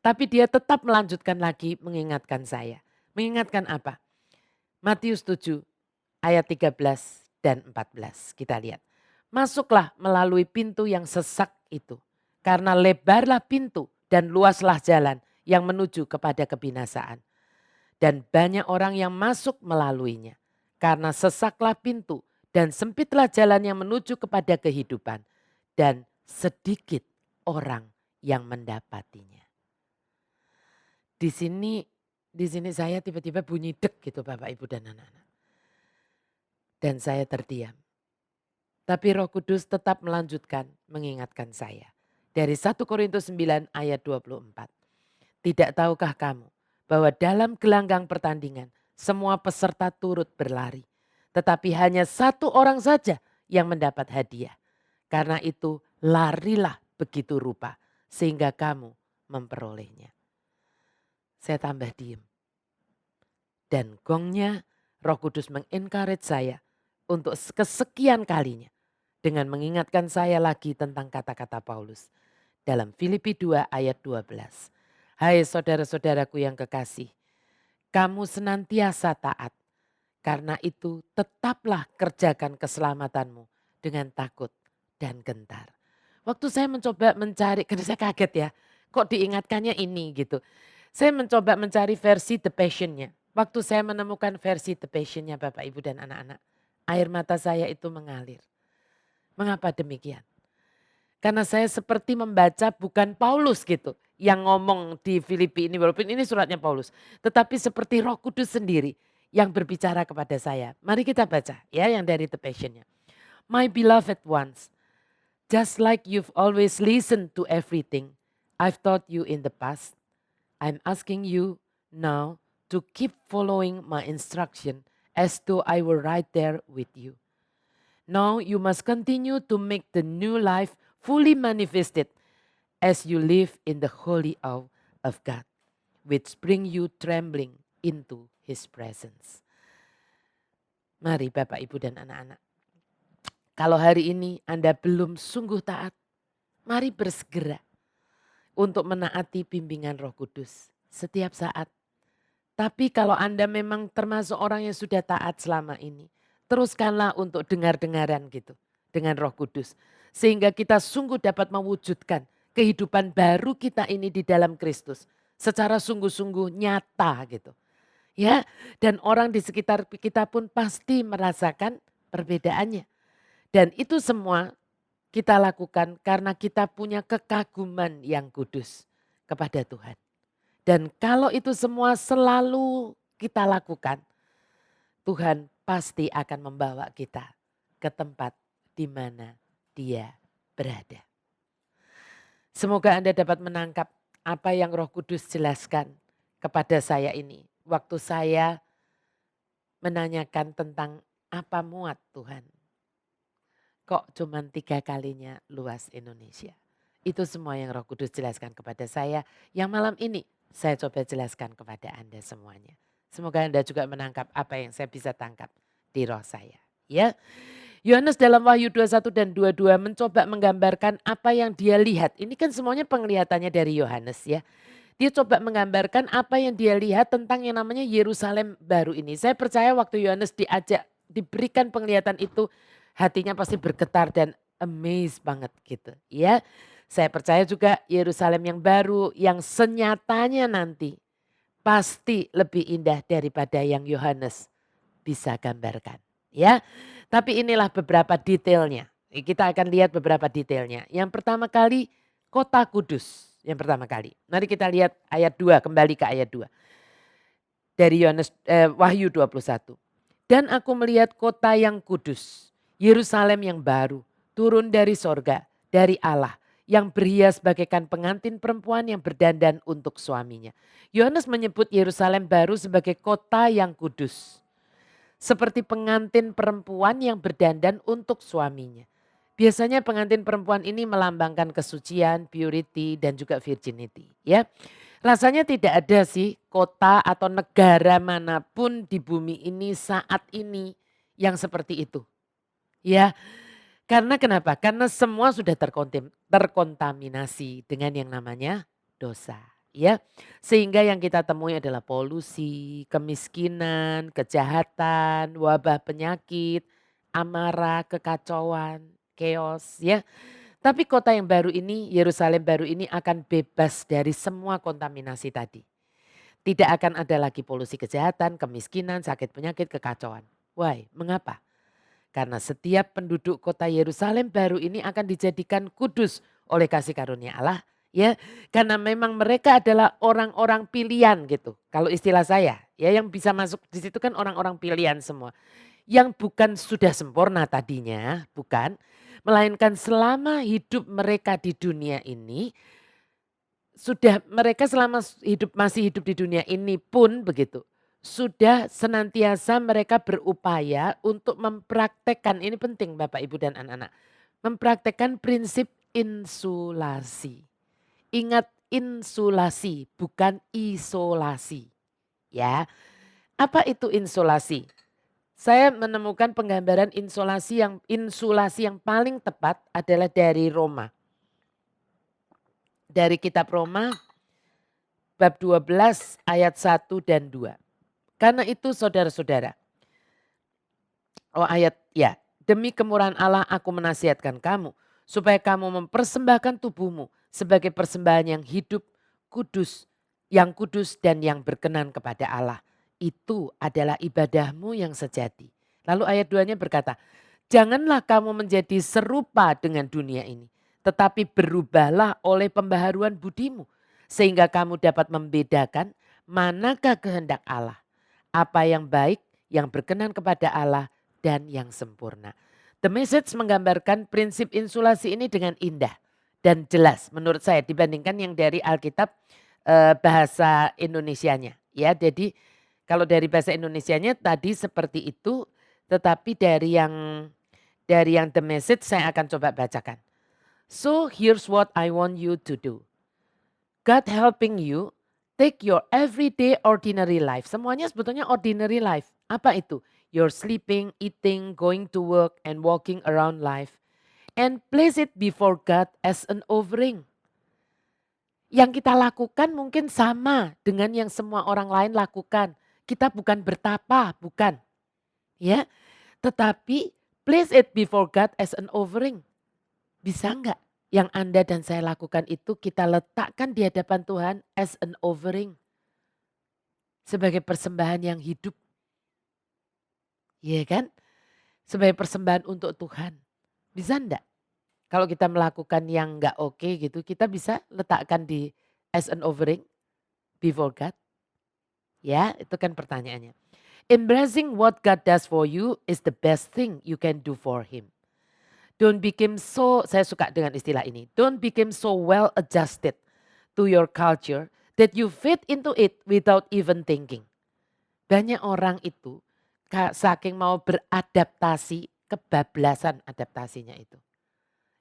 Speaker 2: Tapi dia tetap melanjutkan lagi mengingatkan saya. Mengingatkan apa? Matius 7 ayat 13 dan 14. Kita lihat. Masuklah melalui pintu yang sesak itu. Karena lebarlah pintu dan luaslah jalan yang menuju kepada kebinasaan. Dan banyak orang yang masuk melaluinya. Karena sesaklah pintu dan sempitlah jalan yang menuju kepada kehidupan. Dan sedikit orang yang mendapatinya. Di sini saya tiba-tiba bunyi dek gitu Bapak Ibu dan anak-anak. Dan saya terdiam. Tapi Roh Kudus tetap melanjutkan mengingatkan saya. Dari 1 Korintus 9 ayat 24. Tidak tahukah kamu bahwa dalam gelanggang pertandingan semua peserta turut berlari. Tetapi hanya satu orang saja yang mendapat hadiah. Karena itu larilah begitu rupa sehingga kamu memperolehnya. Saya tambah diem. Dan gongnya Roh Kudus mengencourage saya untuk kesekian kalinya. Dengan mengingatkan saya lagi tentang kata-kata Paulus. Dalam Filipi 2 ayat 12. Hai saudara-saudaraku yang kekasih. Kamu senantiasa taat. Karena itu tetaplah kerjakan keselamatanmu dengan takut dan gentar. Waktu saya mencoba mencari, karena saya kaget ya. Kok diingatkannya ini gitu. Saya mencoba mencari versi The Passion-nya. Waktu saya menemukan versi The Passion-nya Bapak Ibu dan anak-anak. Air mata saya itu mengalir. Mengapa demikian? Karena saya seperti membaca bukan Paulus gitu. Yang ngomong di Filipi ini, walaupun ini suratnya Paulus. Tetapi seperti Roh Kudus sendiri yang berbicara kepada saya. Mari kita baca ya yang dari The Passion-nya. My beloved ones, just like you've always listened to everything I've taught you in the past, I'm asking you now to keep following my instruction as though I were right there with you. Now you must continue to make the new life fully manifested as you live in the holy awe of God, which bring you trembling into His presence. Mari Bapak, Ibu dan anak-anak. Kalau hari ini Anda belum sungguh taat, mari bersegera untuk menaati bimbingan Roh Kudus setiap saat. Tapi kalau Anda memang termasuk orang yang sudah taat selama ini, teruskanlah untuk dengar-dengaran gitu dengan Roh Kudus. Sehingga kita sungguh dapat mewujudkan kehidupan baru kita ini di dalam Kristus secara sungguh-sungguh nyata gitu. Ya, dan orang di sekitar kita pun pasti merasakan perbedaannya. Dan itu semua kita lakukan karena kita punya kekaguman yang kudus kepada Tuhan. Dan kalau itu semua selalu kita lakukan, Tuhan pasti akan membawa kita ke tempat di mana Dia berada. Semoga Anda dapat menangkap apa yang Roh Kudus jelaskan kepada saya ini. Waktu saya menanyakan tentang apa muat Tuhan. Kok cuman 3 kalinya luas Indonesia. Itu semua yang Roh Kudus jelaskan kepada saya. Yang malam ini saya coba jelaskan kepada Anda semuanya. Semoga Anda juga menangkap apa yang saya bisa tangkap di roh saya. Ya, Yohanes dalam Wahyu 21 dan 22 mencoba menggambarkan apa yang dia lihat. Ini kan semuanya penglihatannya dari Yohanes ya. Dia coba menggambarkan apa yang dia lihat tentang yang namanya Yerusalem baru ini. Saya percaya waktu Yohanes diajak, diberikan penglihatan itu, hatinya pasti bergetar dan amazed banget gitu ya. Saya percaya juga Yerusalem yang baru yang senyatanya nanti pasti lebih indah daripada yang Yohanes bisa gambarkan ya. Tapi inilah beberapa detailnya. Kita akan lihat beberapa detailnya. Yang pertama kali kota kudus. Yang pertama kali. Mari kita lihat ayat 2, kembali ke ayat 2. Dari Wahyu 21. Dan aku melihat kota yang kudus, Yerusalem yang baru, turun dari sorga, dari Allah, yang berhias bagaikan pengantin perempuan yang berdandan untuk suaminya. Yohanes menyebut Yerusalem baru sebagai kota yang kudus. Seperti pengantin perempuan yang berdandan untuk suaminya. Biasanya pengantin perempuan ini melambangkan kesucian, purity, dan juga virginity. Ya, rasanya tidak ada sih kota atau negara manapun di bumi ini saat ini yang seperti itu. Ya, karena kenapa? Karena semua sudah terkontaminasi dengan yang namanya dosa. Ya, sehingga yang kita temui adalah polusi, kemiskinan, kejahatan, wabah penyakit, amarah, kekacauan, chaos ya. Tapi kota yang baru ini, Yerusalem baru ini akan bebas dari semua kontaminasi tadi. Tidak akan ada lagi polusi kejahatan, kemiskinan, sakit penyakit, kekacauan. Why? Mengapa? Karena setiap penduduk kota Yerusalem baru ini akan dijadikan kudus oleh kasih karunia Allah. Ya, karena memang mereka adalah orang-orang pilihan gitu. Kalau istilah saya, ya yang bisa masuk di situ kan orang-orang pilihan semua. Yang bukan sudah sempurna tadinya, bukan. Melainkan selama hidup mereka di dunia ini, sudah mereka selama masih hidup di dunia ini pun begitu. Sudah senantiasa mereka berupaya untuk mempraktekkan, ini penting Bapak Ibu dan anak-anak. Mempraktekkan prinsip insulasi. Ingat insulasi bukan isolasi. Ya, apa itu insulasi? Saya menemukan penggambaran insulasi yang paling tepat adalah dari Roma. Dari kitab Roma bab 12 ayat 1 dan 2. Karena itu saudara-saudara. Oh ayat ya. Demi kemurahan Allah aku menasihatkan kamu. Supaya kamu mempersembahkan tubuhmu sebagai persembahan yang hidup, kudus. Yang kudus dan yang berkenan kepada Allah. Itu adalah ibadahmu yang sejati. Lalu ayat 2-nya berkata. Janganlah kamu menjadi serupa dengan dunia ini. Tetapi berubahlah oleh pembaharuan budimu. Sehingga kamu dapat membedakan manakah kehendak Allah. Apa yang baik, yang berkenan kepada Allah dan yang sempurna. The Message menggambarkan prinsip insulasi ini dengan indah dan jelas menurut saya dibandingkan yang dari Alkitab bahasa Indonesianya. Ya, jadi kalau dari bahasa Indonesianya tadi seperti itu, tetapi dari yang The Message saya akan coba bacakan. So here's what I want you to do. God helping you. Take your everyday ordinary life. Semuanya sebetulnya ordinary life. Apa itu? You're sleeping, eating, going to work, and walking around life. And place it before God as an offering. Yang kita lakukan mungkin sama dengan yang semua orang lain lakukan. Kita bukan bertapa, bukan. Ya, tetapi place it before God as an offering. Bisa enggak? Yang Anda dan saya lakukan itu kita letakkan di hadapan Tuhan as an offering. Sebagai persembahan yang hidup. Iya kan? Sebagai persembahan untuk Tuhan. Bisa enggak? Kalau kita melakukan yang nggak oke gitu, kita bisa letakkan di as an offering before God. Ya, itu kan pertanyaannya. Embracing what God does for you is the best thing you can do for him. Don't become so, saya suka dengan istilah ini. Don't become so well adjusted to your culture that you fit into it without even thinking. Banyak orang itu saking mau beradaptasi, kebablasan adaptasinya itu.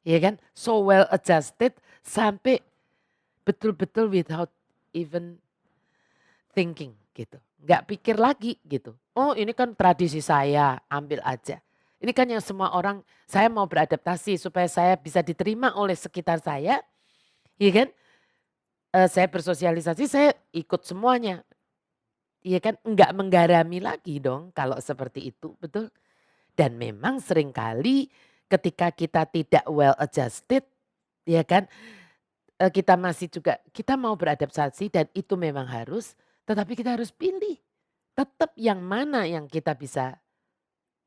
Speaker 2: Ya kan? So well adjusted sampai betul-betul without even thinking gitu. Nggak pikir lagi gitu. Oh ini kan tradisi saya, ambil aja. Ini kan yang semua orang, saya mau beradaptasi supaya saya bisa diterima oleh sekitar saya. Iya kan? Saya bersosialisasi, saya ikut semuanya. Iya kan? Enggak menggarami lagi dong kalau seperti itu, betul? Dan memang seringkali ketika kita tidak well adjusted, ya kan? Kita masih juga, kita mau beradaptasi dan itu memang harus, tetapi kita harus pilih. Tetap yang mana yang kita bisa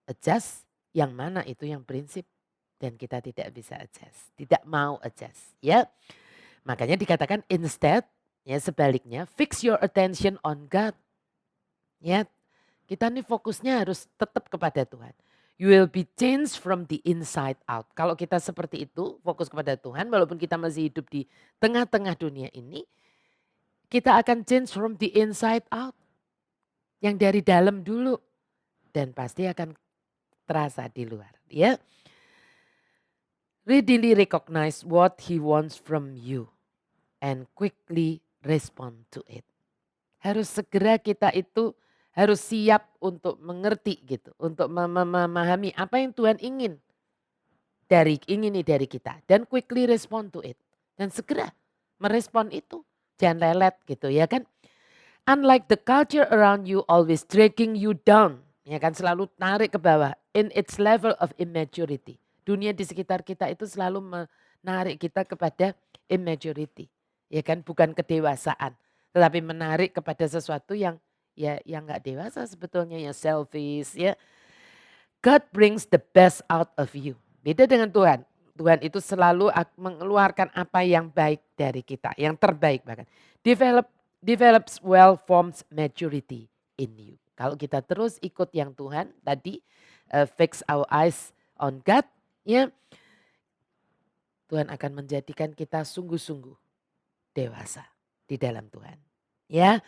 Speaker 2: adjust, yang mana itu yang prinsip. Dan kita tidak bisa adjust, tidak mau adjust ya. Makanya dikatakan instead, ya sebaliknya, fix your attention on God. Ya, kita nih fokusnya harus tetap kepada Tuhan. You will be changed from the inside out. Kalau kita seperti itu, fokus kepada Tuhan, walaupun kita masih hidup di tengah-tengah dunia ini, kita akan change from the inside out. Yang dari dalam dulu. Dan pasti akan terasa di luar. Ya. Readily recognize what he wants from you. And quickly respond to it. Harus segera kita itu harus siap untuk mengerti gitu. Untuk memahami apa yang Tuhan ingini dari kita. Dan quickly respond to it. Dan segera merespon itu. Jangan lelet gitu ya kan. Unlike the culture around you always dragging you down. Ya kan selalu tarik ke bawah. In its level of immaturity. Dunia di sekitar kita itu selalu menarik kita kepada immaturity. Ya kan bukan kedewasaan. Tetapi menarik kepada sesuatu yang ya yang gak dewasa sebetulnya. Yang selfish ya. God brings the best out of you. Beda dengan Tuhan. Tuhan itu selalu mengeluarkan apa yang baik dari kita. Yang terbaik bahkan. Develops well-formed maturity in you. Kalau kita terus ikut yang Tuhan tadi, fix our eyes on God, ya Tuhan akan menjadikan kita sungguh-sungguh dewasa di dalam Tuhan. Ya,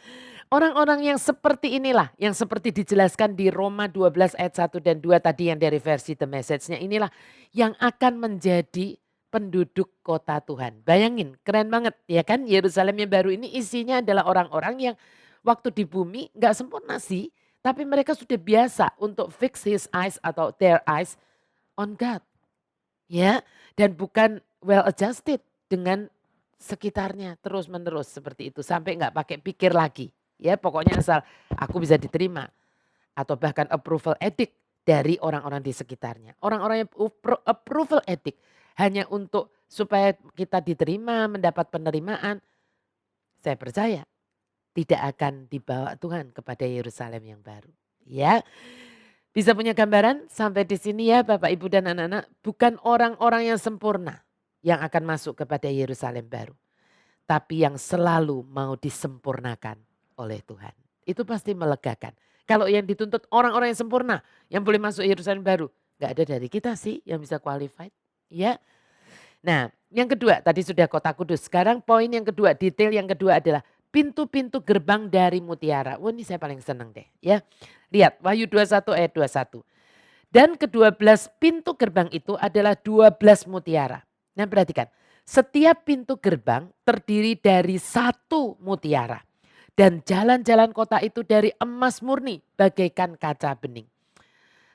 Speaker 2: orang-orang yang seperti inilah, yang seperti dijelaskan di Roma 12 ayat 1 dan 2 tadi yang dari versi The Message-nya inilah yang akan menjadi penduduk kota Tuhan. Bayangin, keren banget ya kan, Yerusalem yang baru ini isinya adalah orang-orang yang waktu di bumi gak sempurna sih, tapi mereka sudah biasa untuk fix his eyes atau their eyes on God. Ya, dan bukan well adjusted dengan sekitarnya terus menerus seperti itu sampai nggak pakai pikir lagi. Ya, pokoknya asal aku bisa diterima atau bahkan approval addict dari orang-orang di sekitarnya. Orang-orang yang approval addict hanya untuk supaya kita diterima, mendapat penerimaan. Saya percaya tidak akan dibawa Tuhan kepada Yerusalem yang baru. Ya. Bisa punya gambaran sampai di sini ya Bapak Ibu dan anak-anak, bukan orang-orang yang sempurna yang akan masuk kepada Yerusalem baru. Tapi yang selalu mau disempurnakan oleh Tuhan. Itu pasti melegakan. Kalau yang dituntut orang-orang yang sempurna yang boleh masuk Yerusalem baru. Gak ada dari kita sih yang bisa qualified. Ya. Nah yang kedua tadi sudah kota kudus. Sekarang poin yang kedua, detail yang kedua adalah pintu-pintu gerbang dari mutiara. Wah ini saya paling senang deh ya. Lihat Wahyu 21 ayat 21. Dan ke-12 pintu gerbang itu adalah 12 mutiara. Nah perhatikan, setiap pintu gerbang terdiri dari satu mutiara. Dan jalan-jalan kota itu dari emas murni bagaikan kaca bening.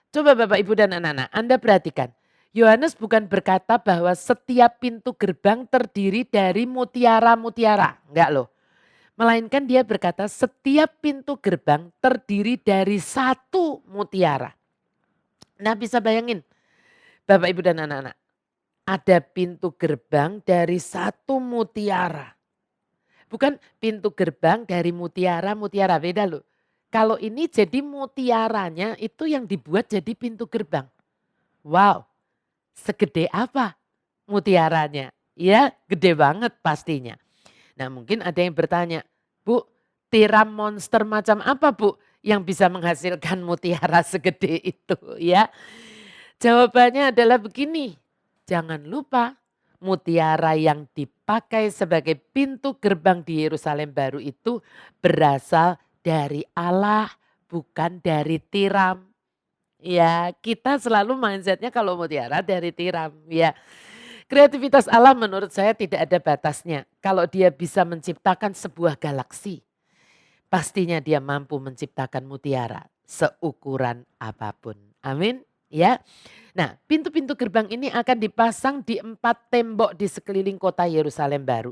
Speaker 2: Coba Bapak Ibu dan anak-anak, Anda perhatikan. Yohanes bukan berkata bahwa setiap pintu gerbang terdiri dari mutiara-mutiara. Enggak loh. Melainkan dia berkata setiap pintu gerbang terdiri dari satu mutiara. Nah bisa bayangin Bapak Ibu dan anak-anak. Ada pintu gerbang dari satu mutiara. Bukan pintu gerbang dari mutiara-mutiara, beda loh. Kalau ini jadi mutiaranya itu yang dibuat jadi pintu gerbang. Wow, segede apa mutiaranya. Ya, gede banget pastinya. Nah, mungkin ada yang bertanya, "Bu, tiram monster macam apa, Bu, yang bisa menghasilkan mutiara segede itu?" Ya. Jawabannya adalah begini, jangan lupa mutiara yang dipakai sebagai pintu gerbang di Yerusalem baru itu berasal dari Allah, bukan dari tiram. Ya, kita selalu mindsetnya kalau mutiara dari tiram, ya. Kreativitas Allah menurut saya tidak ada batasnya. Kalau dia bisa menciptakan sebuah galaksi, pastinya dia mampu menciptakan mutiara seukuran apapun. Amin. Ya. Nah, pintu-pintu gerbang ini akan dipasang di 4 tembok di sekeliling kota Yerusalem baru.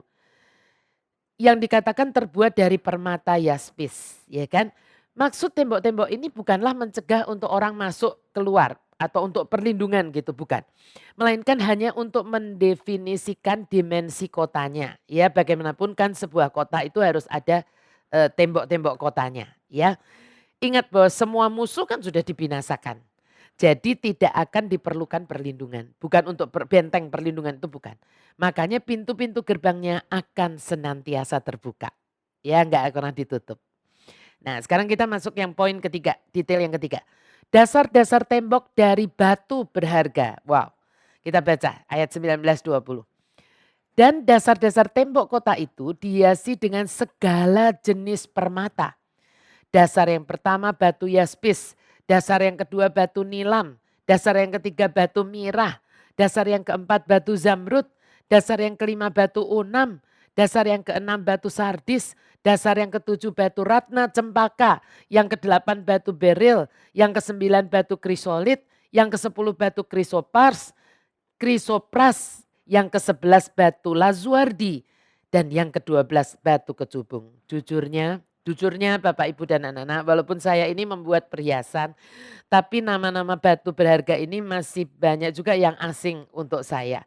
Speaker 2: Yang dikatakan terbuat dari permata yaspis, ya kan? Maksud tembok-tembok ini bukanlah mencegah untuk orang masuk keluar atau untuk perlindungan gitu, bukan. Melainkan hanya untuk mendefinisikan dimensi kotanya. Ya, bagaimanapun kan sebuah kota itu harus ada tembok-tembok kotanya, ya. Ingat bahwa semua musuh kan sudah dibinasakan. Jadi tidak akan diperlukan perlindungan. Bukan untuk benteng perlindungan itu bukan. Makanya pintu-pintu gerbangnya akan senantiasa terbuka. Ya nggak pernah ditutup. Nah sekarang kita masuk yang poin ketiga. Detail yang ketiga. Dasar-dasar tembok dari batu berharga. Wow. Kita baca ayat 19-20. Dan dasar-dasar tembok kota itu dihiasi dengan segala jenis permata. Dasar yang pertama batu yaspis, dasar yang kedua batu nilam, dasar yang ketiga batu mirah, dasar yang keempat batu zamrud, dasar yang kelima batu unam, dasar yang keenam batu sardis, dasar yang ketujuh batu ratna cempaka, yang kedelapan batu beril, yang kesembilan batu krisolit, yang kesepuluh batu krisopras, yang kesebelas batu lazuardi, dan yang ke-12 batu kecubung. Jujurnya Bapak Ibu dan anak-anak, walaupun saya ini membuat perhiasan, tapi nama-nama batu berharga ini masih banyak juga yang asing untuk saya.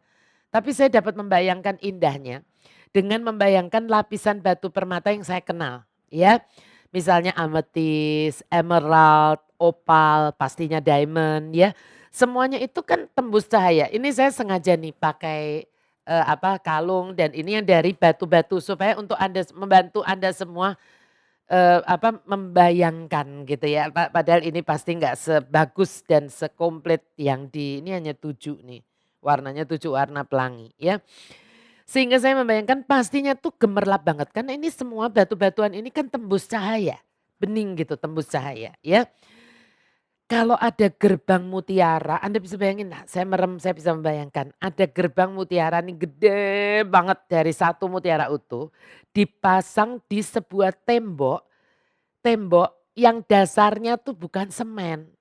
Speaker 2: Tapi saya dapat membayangkan indahnya dengan membayangkan lapisan batu permata yang saya kenal. Ya, misalnya ametis, emerald, opal, pastinya diamond ya. Semuanya itu kan tembus cahaya. Ini saya sengaja nih pakai kalung dan ini yang dari batu-batu supaya untuk Anda membantu Anda semua membayangkan gitu ya. Padahal ini pasti nggak sebagus dan sekomplit yang ini hanya 7 nih. Warnanya 7 warna pelangi ya. Sehingga saya membayangkan pastinya tuh gemerlap banget. Karena ini semua batu-batuan ini kan tembus cahaya. Bening gitu tembus cahaya ya. Kalau ada gerbang mutiara, Anda bisa bayangin, nah saya merem, saya bisa membayangkan. Ada gerbang mutiara nih gede banget dari satu mutiara utuh. Dipasang di sebuah tembok, tembok yang dasarnya tuh bukan semen.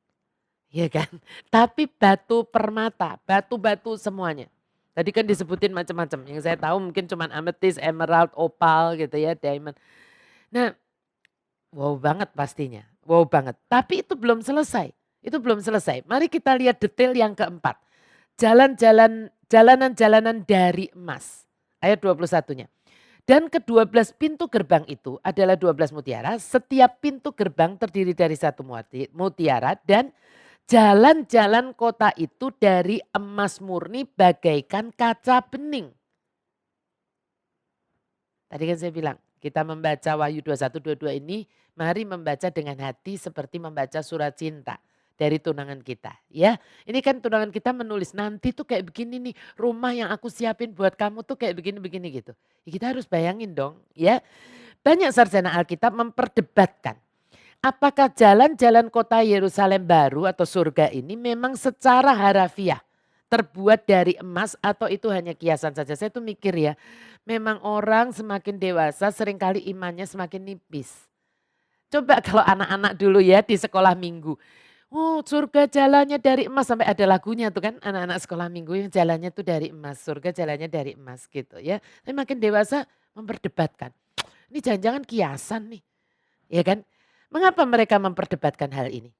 Speaker 2: Ya kan, tapi batu permata, batu-batu semuanya. Tadi kan disebutin macam-macam, yang saya tahu mungkin cuman ametis, emerald, opal gitu ya, diamond. Nah, wow banget pastinya, wow banget. Tapi itu belum selesai, itu belum selesai. Mari kita lihat detail yang keempat. Jalanan-jalanan dari emas. Ayat 21-nya. Dan ke-12 pintu gerbang itu adalah 12 mutiara. Setiap pintu gerbang terdiri dari satu mutiara dan jalan-jalan kota itu dari emas murni bagaikan kaca bening. Tadi kan saya bilang, kita membaca Wahyu 21-22 ini, mari membaca dengan hati seperti membaca surat cinta dari tunangan kita. Ya, ini kan tunangan kita menulis, nanti tuh kayak begini nih, rumah yang aku siapin buat kamu tuh kayak begini-begini gitu. Ya, kita harus bayangin dong, ya. Banyak sarjana Alkitab memperdebatkan apakah jalan-jalan kota Yerusalem baru atau surga ini memang secara harafiah terbuat dari emas atau itu hanya kiasan saja. Saya tuh mikir ya, memang orang semakin dewasa seringkali imannya semakin nipis. Coba kalau anak-anak dulu ya di sekolah minggu. Oh surga jalannya dari emas sampai ada lagunya tuh kan anak-anak sekolah minggu yang jalannya tuh dari emas. Surga jalannya dari emas gitu ya. Tapi makin dewasa memperdebatkan. Ini jangan-jangan kiasan nih. Ya kan? Mengapa mereka memperdebatkan hal ini?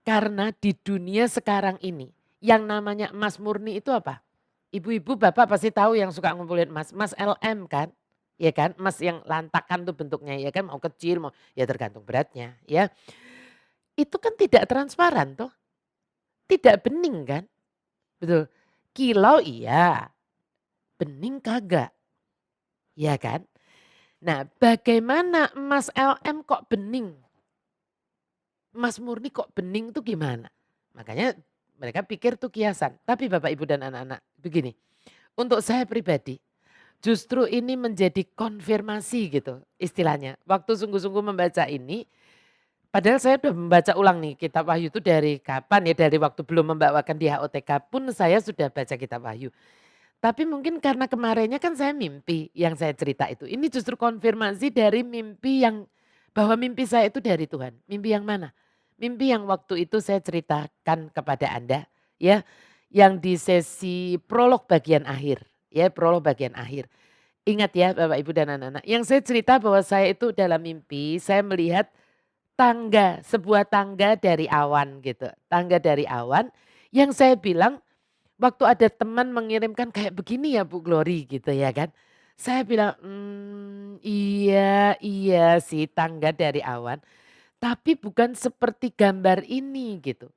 Speaker 2: Karena di dunia sekarang ini yang namanya emas murni itu apa? Ibu-ibu bapak pasti tahu yang suka ngumpulin emas. Emas LM kan? Ya kan? Emas yang lantakan tuh bentuknya ya kan? Mau kecil mau ya tergantung beratnya ya. Itu kan tidak transparan tuh. Tidak bening kan? Betul. Kilau iya. bening kagak, ya kan? Nah, bagaimana emas LM kok bening? Emas murni kok bening tuh gimana? Makanya mereka pikir tuh kiasan. Tapi Bapak Ibu dan anak-anak begini, untuk saya pribadi justru ini menjadi konfirmasi gitu istilahnya. Waktu sungguh-sungguh membaca ini, padahal saya sudah membaca ulang nih kitab Wahyu itu dari kapan ya, dari waktu belum membawakan di HOTK pun saya sudah baca kitab Wahyu. Tapi mungkin karena kemarinnya kan saya mimpi yang saya cerita itu. Ini justru konfirmasi dari mimpi yang bahwa mimpi saya itu dari Tuhan. Mimpi yang mana? Mimpi yang waktu itu saya ceritakan kepada Anda ya, yang di sesi prolog bagian akhir ya, prolog bagian akhir. Ingat ya Bapak Ibu dan anak-anak, yang saya cerita bahwa saya itu dalam mimpi saya melihat tangga, sebuah tangga dari awan gitu. Tangga dari awan yang saya bilang waktu ada teman mengirimkan kayak begini ya Bu Glory gitu ya kan. Saya bilang, iya iya sih tangga dari awan, tapi bukan seperti gambar ini gitu.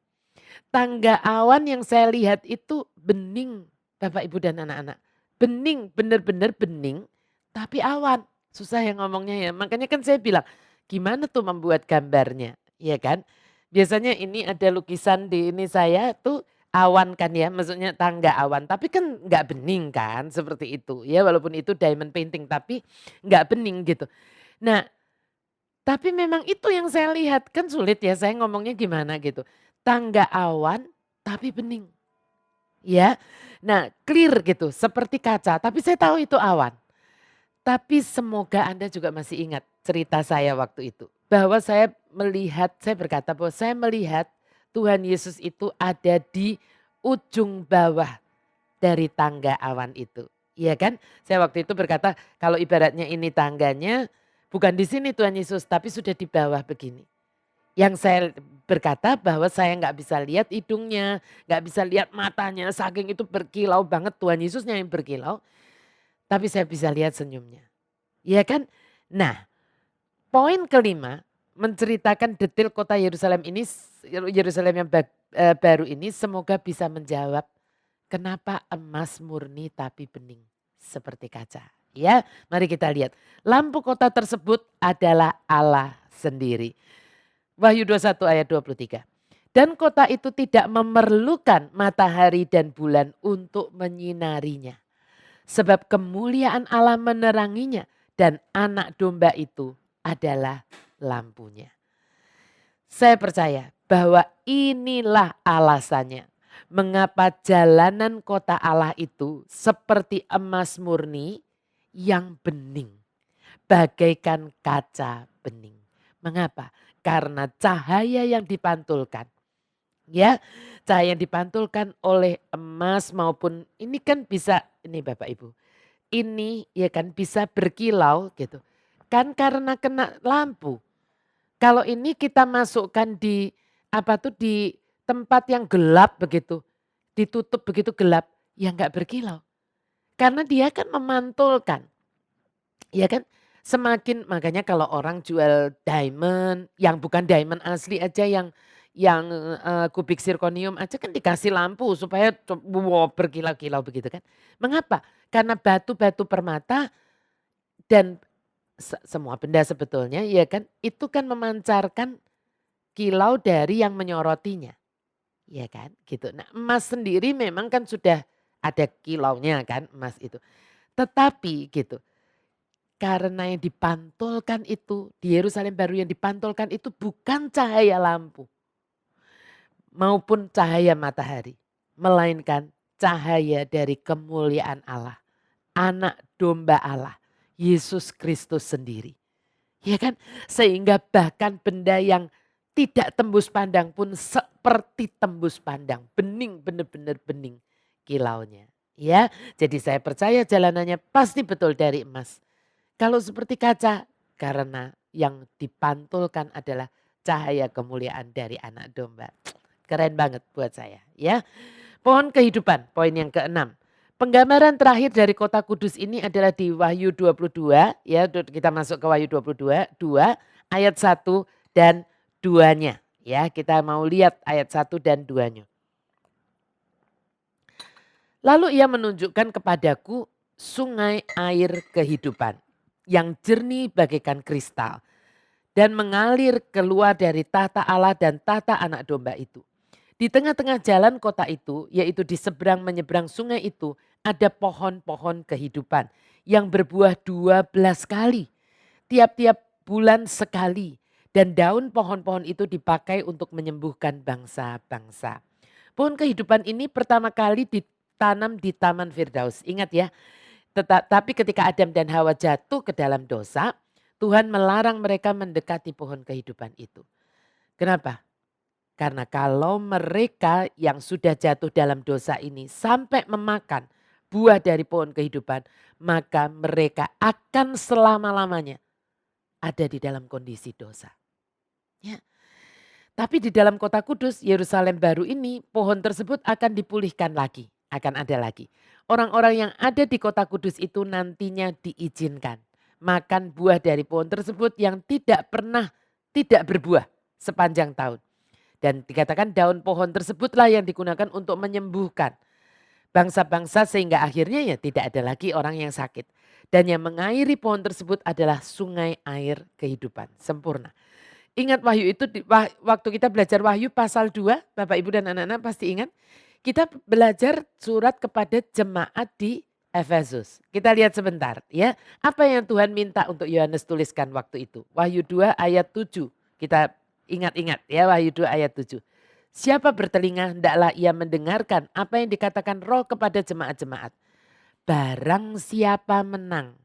Speaker 2: Tangga awan yang saya lihat itu bening Bapak Ibu dan anak-anak. Bening, benar-benar bening tapi awan. Susah ya ngomongnya ya, makanya kan saya bilang, gimana tuh membuat gambarnya, ya kan. Biasanya ini ada lukisan di ini saya tuh awan kan ya, maksudnya tangga awan, tapi kan nggak bening kan seperti itu ya, walaupun itu diamond painting tapi nggak bening gitu. Nah, tapi memang itu yang saya lihat, kan sulit ya saya ngomongnya gimana gitu. Tangga awan tapi bening, ya. Nah clear gitu seperti kaca, tapi saya tahu itu awan. Tapi semoga Anda juga masih ingat cerita saya waktu itu. Bahwa saya melihat, saya berkata bahwa saya melihat Tuhan Yesus itu ada di ujung bawah dari tangga awan itu. Iya kan? Saya waktu itu berkata kalau ibaratnya ini tangganya bukan di sini Tuhan Yesus tapi sudah di bawah begini. Yang saya berkata bahwa saya nggak bisa lihat hidungnya, nggak bisa lihat matanya, saking itu berkilau banget Tuhan Yesusnya yang berkilau. Tapi saya bisa lihat senyumnya. Iya kan? Nah, poin kelima menceritakan detail kota Yerusalem ini, Yerusalem yang baru ini semoga bisa menjawab kenapa emas murni tapi bening seperti kaca. Ya, mari kita lihat. Lampu kota tersebut adalah Allah sendiri. Wahyu 21 ayat 23. Dan kota itu tidak memerlukan matahari dan bulan untuk menyinarinya. Sebab kemuliaan Allah meneranginya dan anak domba itu adalah lampunya. Saya percaya bahwa inilah alasannya mengapa jalanan kota Allah itu seperti emas murni yang bening, bagaikan kaca bening. Mengapa? Karena cahaya yang dipantulkan, ya, cahaya yang dipantulkan oleh emas maupun ini kan bisa ini Bapak Ibu. Ini ya kan bisa berkilau gitu. Kan karena kena lampu. Kalau ini kita masukkan di apa tuh di tempat yang gelap begitu, ditutup begitu gelap, ya nggak berkilau. Karena dia kan memantulkan, ya kan? Semakin makanya kalau orang jual diamond yang bukan diamond asli aja yang kubik zirconium aja kan dikasih lampu supaya wow, berkilau-kilau begitu kan. Mengapa? Karena batu-batu permata dan semua benda sebetulnya ya kan itu kan memancarkan kilau dari yang menyorotinya. Ya kan gitu. Nah emas sendiri memang kan sudah ada kilaunya kan emas itu. Tetapi gitu karena yang dipantulkan itu di Yerusalem baru yang dipantulkan itu bukan cahaya lampu maupun cahaya matahari. Melainkan cahaya dari kemuliaan Allah. Anak domba Allah. Yesus Kristus sendiri. Ya kan? Sehingga bahkan benda yang tidak tembus pandang pun seperti tembus pandang. Bening, benar-benar bening kilaunya. Ya, jadi saya percaya jalanannya pasti betul dari emas. Kalau seperti kaca, karena yang dipantulkan adalah cahaya kemuliaan dari anak domba. Keren banget buat saya ya. Pohon kehidupan, poin yang keenam. Penggambaran terakhir dari kota kudus ini adalah di Wahyu 22 ya, kita masuk ke Wahyu 22, 2 ayat 1 dan 2-nya ya. Kita mau lihat ayat 1 dan 2-nya. Lalu ia menunjukkan kepadaku sungai air kehidupan yang jernih bagaikan kristal dan mengalir keluar dari tahta Allah dan tahta anak domba itu. Di tengah-tengah jalan kota itu, yaitu di seberang menyeberang sungai itu, ada pohon-pohon kehidupan yang berbuah 12 kali, tiap-tiap bulan sekali. Dan daun pohon-pohon itu dipakai untuk menyembuhkan bangsa-bangsa. Pohon kehidupan ini pertama kali ditanam di Taman Firdaus. Ingat ya, tetapi ketika Adam dan Hawa jatuh ke dalam dosa, Tuhan melarang mereka mendekati pohon kehidupan itu. Kenapa? Karena kalau mereka yang sudah jatuh dalam dosa ini sampai memakan buah dari pohon kehidupan, maka mereka akan selama-lamanya ada di dalam kondisi dosa. Ya. Tapi di dalam kota kudus, Yerusalem baru ini, pohon tersebut akan dipulihkan lagi, akan ada lagi. Orang-orang yang ada di kota kudus itu nantinya diizinkan makan buah dari pohon tersebut yang tidak pernah tidak berbuah sepanjang tahun. Dan dikatakan daun pohon tersebutlah yang digunakan untuk menyembuhkan bangsa-bangsa sehingga akhirnya ya tidak ada lagi orang yang sakit. Dan yang mengairi pohon tersebut adalah sungai air kehidupan sempurna. Ingat Wahyu itu waktu kita belajar Wahyu pasal 2, Bapak Ibu dan anak-anak pasti ingat. Kita belajar surat kepada jemaat di Efesus. Kita lihat sebentar ya. Apa yang Tuhan minta untuk Yohanes tuliskan waktu itu. Wahyu 2 ayat 7. Kita ingat-ingat ya Wahyu 2 ayat 7. Siapa bertelinga hendaklah ia mendengarkan apa yang dikatakan roh kepada jemaat-jemaat. Barang siapa menang,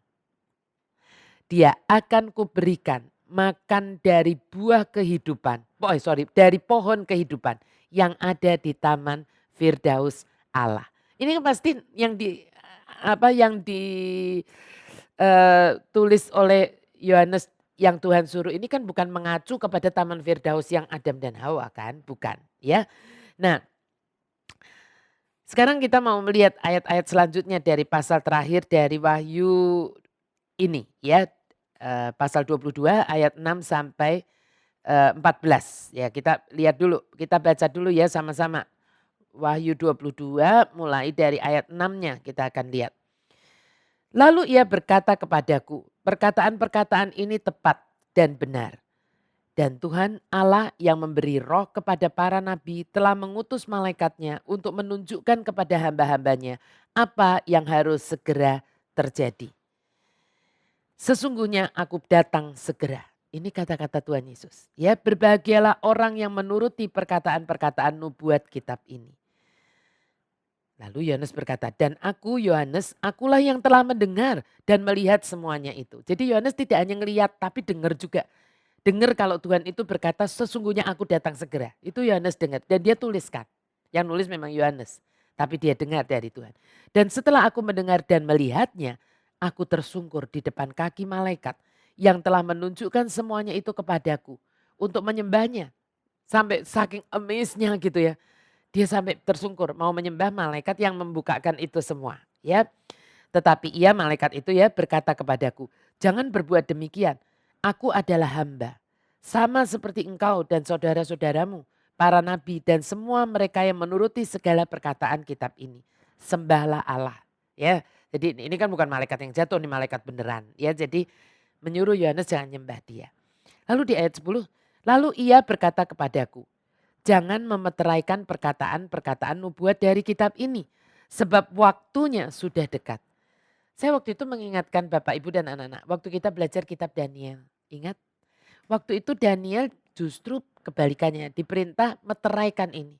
Speaker 2: dia akan kuberikan makan dari buah kehidupan. Dari pohon kehidupan yang ada di Taman Firdaus Allah. Ini kan pasti yang tulis oleh Yohanes yang Tuhan suruh ini kan bukan mengacu kepada Taman Firdaus yang Adam dan Hawa kan, bukan ya. Nah, sekarang kita mau melihat ayat-ayat selanjutnya dari pasal terakhir dari Wahyu ini ya. Pasal 22 ayat 6 sampai 14. Ya, kita lihat dulu, kita baca dulu ya sama-sama. Wahyu 22 mulai dari ayat 6-nya kita akan lihat. Lalu ia berkata kepadaku, perkataan-perkataan ini tepat dan benar. Dan Tuhan Allah yang memberi roh kepada para nabi telah mengutus malaikatnya untuk menunjukkan kepada hamba-hambanya apa yang harus segera terjadi. Sesungguhnya aku datang segera. Ini kata-kata Tuhan Yesus. Ya, berbahagialah orang yang menuruti perkataan-perkataan nubuat kitab ini. Lalu Yohanes berkata, dan aku Yohanes, akulah yang telah mendengar dan melihat semuanya itu. Jadi Yohanes tidak hanya melihat tapi dengar juga. Dengar kalau Tuhan itu berkata sesungguhnya aku datang segera. Itu Yohanes dengar dan dia tuliskan. Yang nulis memang Yohanes. Tapi dia dengar dari Tuhan. Dan setelah aku mendengar dan melihatnya, aku tersungkur di depan kaki malaikat yang telah menunjukkan semuanya itu kepadaku untuk menyembahnya. Sampai saking amazed-nya gitu ya. Dia sampai tersungkur mau menyembah malaikat yang membukakan itu semua. Ya, tetapi ia malaikat itu ya berkata kepadaku, jangan berbuat demikian. Aku adalah hamba. Sama seperti engkau dan saudara-saudaramu, para nabi dan semua mereka yang menuruti segala perkataan kitab ini. Sembahlah Allah. Ya, jadi ini kan bukan malaikat yang jatuh, ini malaikat beneran. Ya, jadi menyuruh Yohanes jangan nyembah dia. Lalu di ayat 10, lalu ia berkata kepadaku, jangan memeteraikan perkataan-perkataan nubuat dari kitab ini. Sebab waktunya sudah dekat. Saya waktu itu mengingatkan Bapak Ibu dan anak-anak. Waktu kita belajar kitab Daniel. Ingat? Waktu itu Daniel justru kebalikannya. Diperintah meteraikan ini.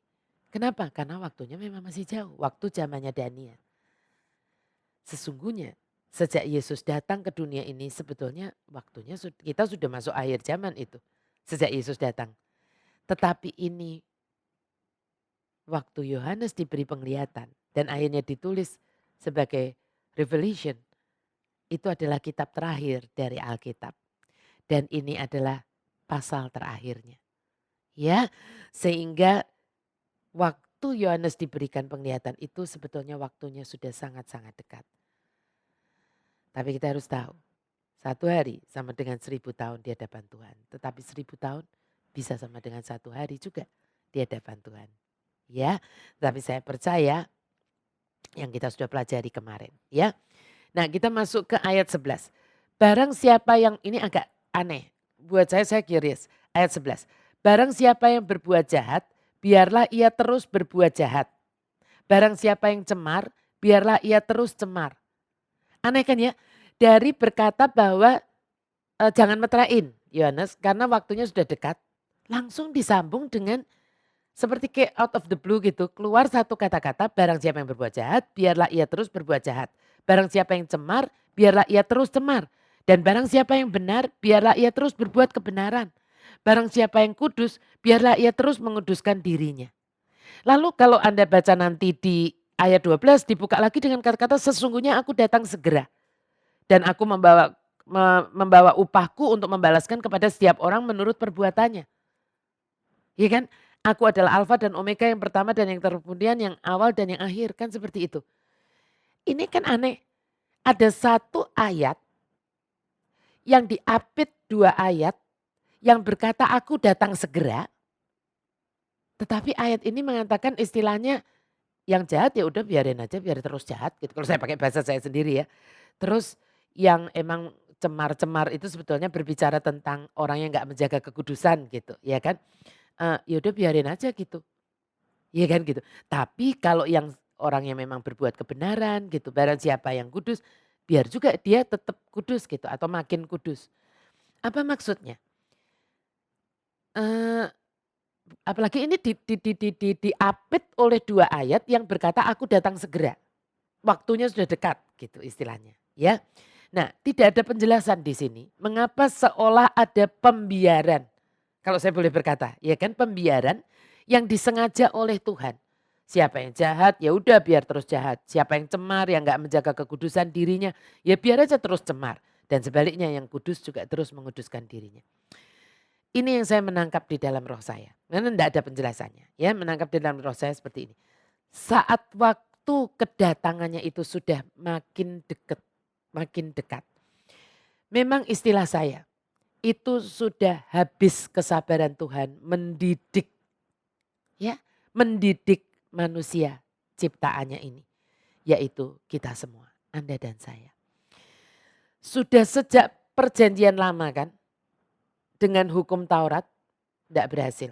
Speaker 2: Kenapa? Karena waktunya memang masih jauh. Waktu zamannya Daniel. Sesungguhnya sejak Yesus datang ke dunia ini sebetulnya waktunya kita sudah masuk akhir zaman itu. Sejak Yesus datang. Tetapi ini waktu Yohanes diberi penglihatan dan akhirnya ditulis sebagai Revelation. Itu adalah kitab terakhir dari Alkitab. Dan ini adalah pasal terakhirnya. Ya, sehingga waktu Yohanes diberikan penglihatan itu sebetulnya waktunya sudah sangat-sangat dekat. Tapi kita harus tahu, 1 hari sama dengan 1000 tahun di hadapan Tuhan. Tetapi 1000 tahun bisa sama dengan 1 hari juga di hadapan Tuhan. Ya, tapi saya percaya yang kita sudah pelajari kemarin. Ya, Nah kita masuk ke ayat 11. Barang siapa yang, ini agak aneh, buat saya curious. Ayat 11. Barang siapa yang berbuat jahat, biarlah ia terus berbuat jahat. Barang siapa yang cemar, biarlah ia terus cemar. Aneh kan ya? Dari berkata bahwa jangan meterain Yohanes karena waktunya sudah dekat. Langsung disambung dengan seperti kayak out of the blue gitu. Keluar satu kata-kata, barang siapa yang berbuat jahat, biarlah ia terus berbuat jahat. Barang siapa yang cemar, biarlah ia terus cemar. Dan barang siapa yang benar, biarlah ia terus berbuat kebenaran. Barang siapa yang kudus, biarlah ia terus menguduskan dirinya. Lalu kalau Anda baca nanti di ayat 12 dibuka lagi dengan kata-kata sesungguhnya aku datang segera. Dan aku membawa upahku untuk membalaskan kepada setiap orang menurut perbuatannya. Iya kan? Aku adalah Alfa dan Omega yang pertama dan yang terkemudian, yang awal dan yang akhir. Kan seperti itu. Ini kan aneh. Ada satu ayat yang diapit dua ayat yang berkata aku datang segera. Tetapi ayat ini mengatakan istilahnya yang jahat ya udah biarin aja, biar terus jahat gitu. Kalau saya pakai bahasa saya sendiri ya. Terus yang emang cemar-cemar itu sebetulnya berbicara tentang orang yang nggak menjaga kekudusan gitu, ya kan? Ya udah biarin aja gitu, ya kan gitu. Tapi kalau yang orang yang memang berbuat kebenaran gitu, barang siapa yang kudus, biar juga dia tetap kudus gitu atau makin kudus. Apa maksudnya? Eee, Apalagi ini diapit oleh 2 ayat yang berkata aku datang segera. Waktunya sudah dekat gitu istilahnya ya. Nah tidak ada penjelasan di sini mengapa seolah ada pembiaran. Kalau saya boleh berkata ya kan pembiaran yang disengaja oleh Tuhan. Siapa yang jahat ya udah biar terus jahat. Siapa yang cemar yang nggak menjaga kekudusan dirinya ya biar aja terus cemar. Dan sebaliknya yang kudus juga terus menguduskan dirinya. Ini yang saya menangkap di dalam roh saya. Karena tidak ada penjelasannya. Ya menangkap di dalam roh saya seperti ini. Saat waktu kedatangannya itu sudah makin dekat. Memang istilah saya, itu sudah habis kesabaran Tuhan mendidik. Ya, mendidik manusia ciptaannya ini. Yaitu kita semua, Anda dan saya. Sudah sejak perjanjian lama kan, dengan hukum Taurat, tidak berhasil.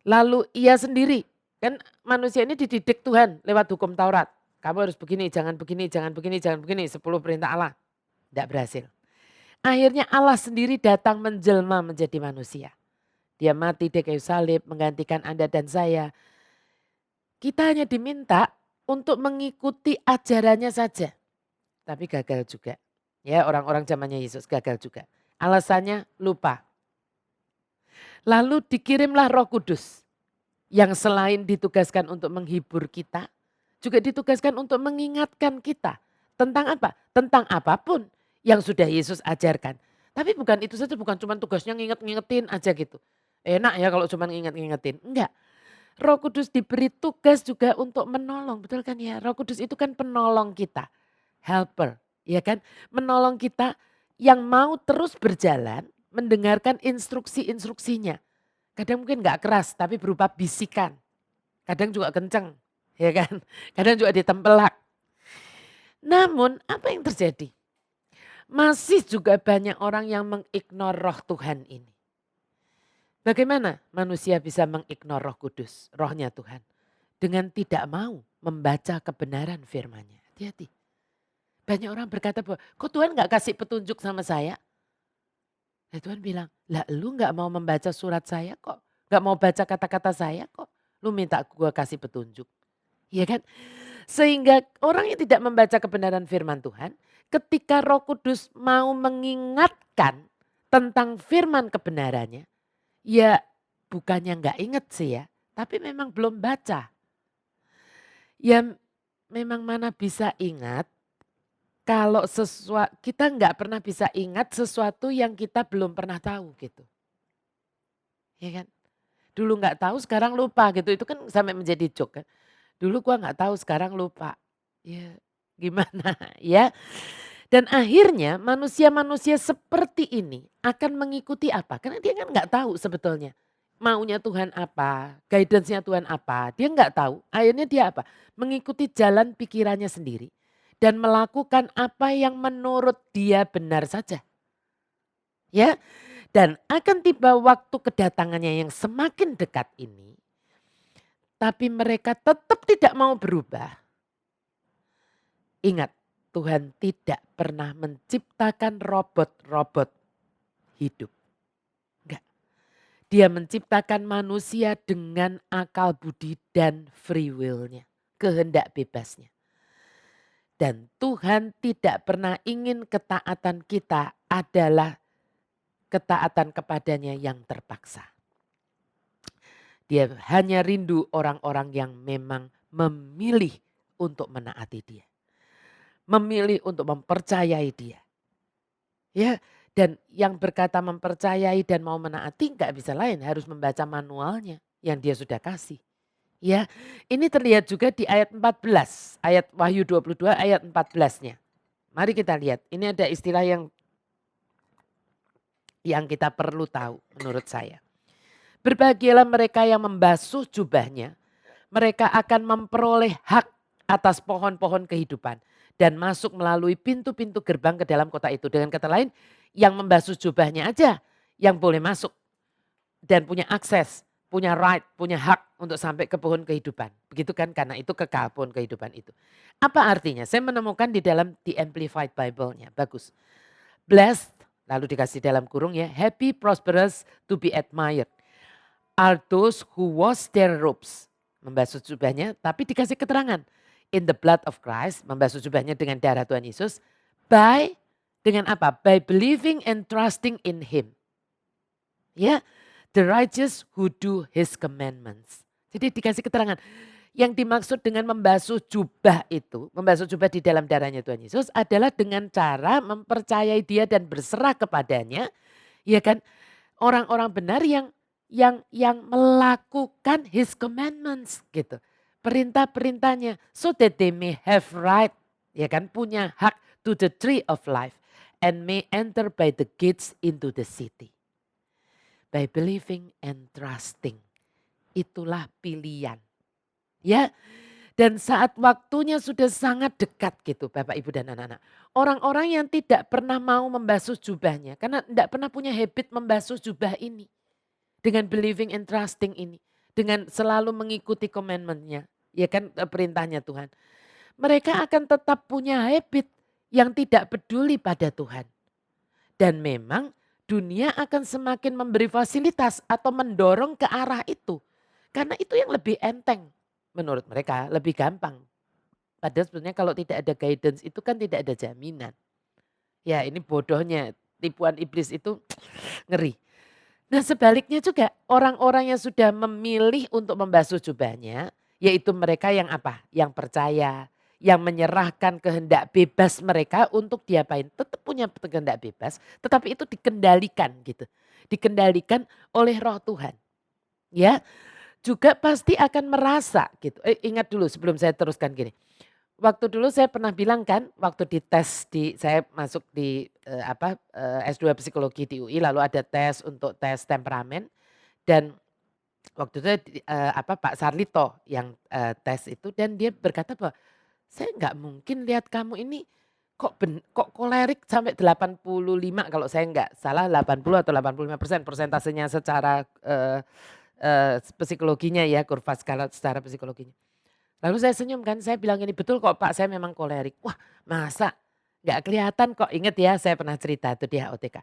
Speaker 2: Lalu ia sendiri, kan manusia ini dididik Tuhan lewat hukum Taurat. Kamu harus begini, jangan begini, jangan begini, jangan begini. 10 perintah Allah. Tidak berhasil. Akhirnya Allah sendiri datang menjelma menjadi manusia. Dia mati di kayu salib menggantikan Anda dan saya. Kita hanya diminta untuk mengikuti ajarannya saja. Tapi gagal juga. Ya orang-orang zamannya Yesus gagal juga. Alasannya lupa. Lalu dikirimlah Roh Kudus. Yang selain ditugaskan untuk menghibur kita, juga ditugaskan untuk mengingatkan kita. Tentang apa? Tentang apapun yang sudah Yesus ajarkan. Tapi bukan itu saja, bukan cuma tugasnya ngingetin aja gitu. Enak ya kalau cuma ngingetin. Enggak. Roh Kudus diberi tugas juga untuk menolong. Betul kan ya? Roh Kudus itu kan penolong kita. Helper. Ya kan? Menolong kita yang mau terus berjalan mendengarkan instruksi-instruksinya. Kadang mungkin nggak keras tapi berupa bisikan. Kadang juga kenceng, ya kan? Kadang juga ditempelak. Namun apa yang terjadi? Masih juga banyak orang yang mengignore roh Tuhan ini. Bagaimana manusia bisa mengignore Roh Kudus, rohnya Tuhan? Dengan tidak mau membaca kebenaran firman-Nya. Hati-hati. Banyak orang berkata bahwa, kok Tuhan nggak kasih petunjuk sama saya? Nah Tuhan bilang, lah lu nggak mau membaca surat saya kok. Nggak mau baca kata-kata saya kok. Lu minta gue kasih petunjuk. Iya kan? Sehingga orang yang tidak membaca kebenaran firman Tuhan, ketika Roh Kudus mau mengingatkan tentang firman kebenarannya, ya bukannya nggak inget sih ya, tapi memang belum baca. Ya memang mana bisa ingat kalau kita nggak pernah bisa ingat sesuatu yang kita belum pernah tahu gitu. Ya kan? Dulu nggak tahu sekarang lupa gitu, itu kan sampai menjadi joke kan. Dulu gua nggak tahu sekarang lupa. Ya gimana ya. Dan akhirnya manusia-manusia seperti ini akan mengikuti apa? Karena dia kan nggak tahu sebetulnya. Maunya Tuhan apa, guidance-nya Tuhan apa, dia nggak tahu. Akhirnya dia apa? Mengikuti jalan pikirannya sendiri. dan melakukan apa yang menurut dia benar saja. Ya, dan akan tiba waktu kedatangannya yang semakin dekat ini, tapi mereka tetap tidak mau berubah. Ingat, Tuhan tidak pernah menciptakan robot-robot hidup. Enggak. Dia menciptakan manusia dengan akal budi dan free will-nya, kehendak bebasnya. Dan Tuhan tidak pernah ingin ketaatan kita adalah ketaatan kepadanya yang terpaksa. Dia hanya rindu orang-orang yang memang memilih untuk menaati dia. Memilih untuk mempercayai dia. Ya, dan yang berkata mempercayai dan mau menaati nggak bisa lain, harus membaca manualnya yang dia sudah kasih. Ya, ini terlihat juga di ayat 14, ayat Wahyu 22 ayat 14-nya. Mari kita lihat, ini ada istilah yang kita perlu tahu menurut saya. Berbahagialah mereka yang membasuh jubahnya, mereka akan memperoleh hak atas pohon-pohon kehidupan dan masuk melalui pintu-pintu gerbang ke dalam kota itu. Dengan kata lain, yang membasuh jubahnya aja yang boleh masuk dan punya akses, punya right, punya hak untuk sampai ke pohon kehidupan. Begitu kan, karena itu kekal pohon kehidupan itu. Apa artinya? Saya menemukan di dalam The Amplified Bible-nya, bagus. Blessed, lalu dikasih dalam kurung ya, happy, prosperous, to be admired are those who wash their robes. Membasuh jubahnya, tapi dikasih keterangan. In the blood of Christ, membasuh jubahnya dengan darah Tuhan Yesus. By, dengan apa? By believing and trusting in Him. Ya, the righteous who do His commandments. Jadi dikasih keterangan. Yang dimaksud dengan membasuh jubah itu, membasuh jubah di dalam darahnya Tuhan Yesus adalah dengan cara mempercayai Dia dan berserah kepadanya. Ya kan, orang-orang benar yang melakukan His commandments gitu. Perintah-perintahnya, so that they may have right, ya kan, punya hak to the tree of life and may enter by the gates into the city. By believing and trusting. Itulah pilihan. Ya, dan saat waktunya sudah sangat dekat gitu Bapak Ibu dan anak-anak. Orang-orang yang tidak pernah mau membasuh jubahnya karena tidak pernah punya habit membasuh jubah ini. Dengan believing and trusting ini. Dengan selalu mengikuti commandment-nya. Ya kan, perintahnya Tuhan. Mereka akan tetap punya habit yang tidak peduli pada Tuhan. Dan memang dunia akan semakin memberi fasilitas atau mendorong ke arah itu. Karena itu yang lebih enteng menurut mereka, lebih gampang. Padahal sebenarnya kalau tidak ada guidance itu kan tidak ada jaminan. Ya ini bodohnya, tipuan iblis itu ngeri. Nah sebaliknya juga orang-orang yang sudah memilih untuk membasuh jubahnya, yaitu mereka yang apa? Yang percaya, yang menyerahkan kehendak bebas mereka untuk diapain. Tetap punya kehendak bebas, tetapi itu dikendalikan gitu. Dikendalikan oleh roh Tuhan. Ya, juga pasti akan merasa gitu. Ingat dulu sebelum saya teruskan gini. Waktu dulu saya pernah bilang kan, waktu saya masuk di S2 psikologi di UI, lalu ada tes untuk tes temperamen dan waktu itu Pak Sarlito yang tes itu dan dia berkata bahwa saya nggak mungkin lihat kamu ini kok kolerik sampai 85 kalau saya nggak salah 80 atau 85% persentasenya secara psikologinya ya, kurva skala secara psikologinya. Lalu saya senyum kan, saya bilang ini betul kok Pak saya memang kolerik. Wah masa nggak kelihatan kok, inget ya saya pernah cerita itu di HOTK.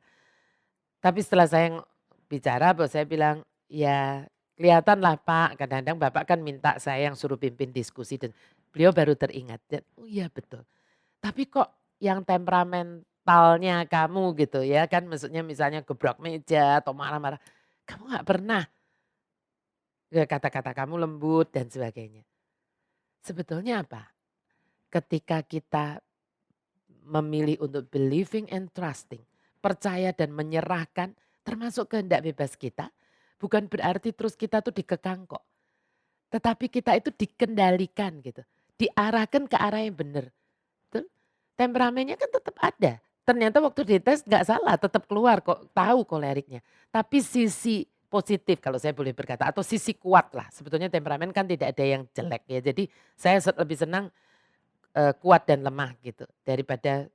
Speaker 2: Tapi setelah saya bicara bahwa saya bilang ya kelihatan lah Pak, kadang-kadang Bapak kan minta saya yang suruh pimpin diskusi dan beliau baru teringat. Dan, oh iya betul, tapi kok yang temperamentalnya kamu gitu ya kan, maksudnya misalnya gebrak meja atau marah-marah, kamu nggak pernah. Ya, kata-kata kamu lembut dan sebagainya. Sebetulnya apa? Ketika kita memilih untuk believing and trusting, percaya dan menyerahkan termasuk kehendak bebas kita, bukan berarti terus kita tuh dikekang kok. Tetapi kita itu dikendalikan gitu, diarahkan ke arah yang benar. Betul? Temperamennya kan tetap ada. Ternyata waktu dites nggak salah, tetap keluar kok, tahu koleriknya. Tapi sisi positif kalau saya boleh berkata atau sisi kuat lah. Sebetulnya temperamen kan tidak ada yang jelek ya. Jadi saya lebih senang kuat dan lemah gitu daripada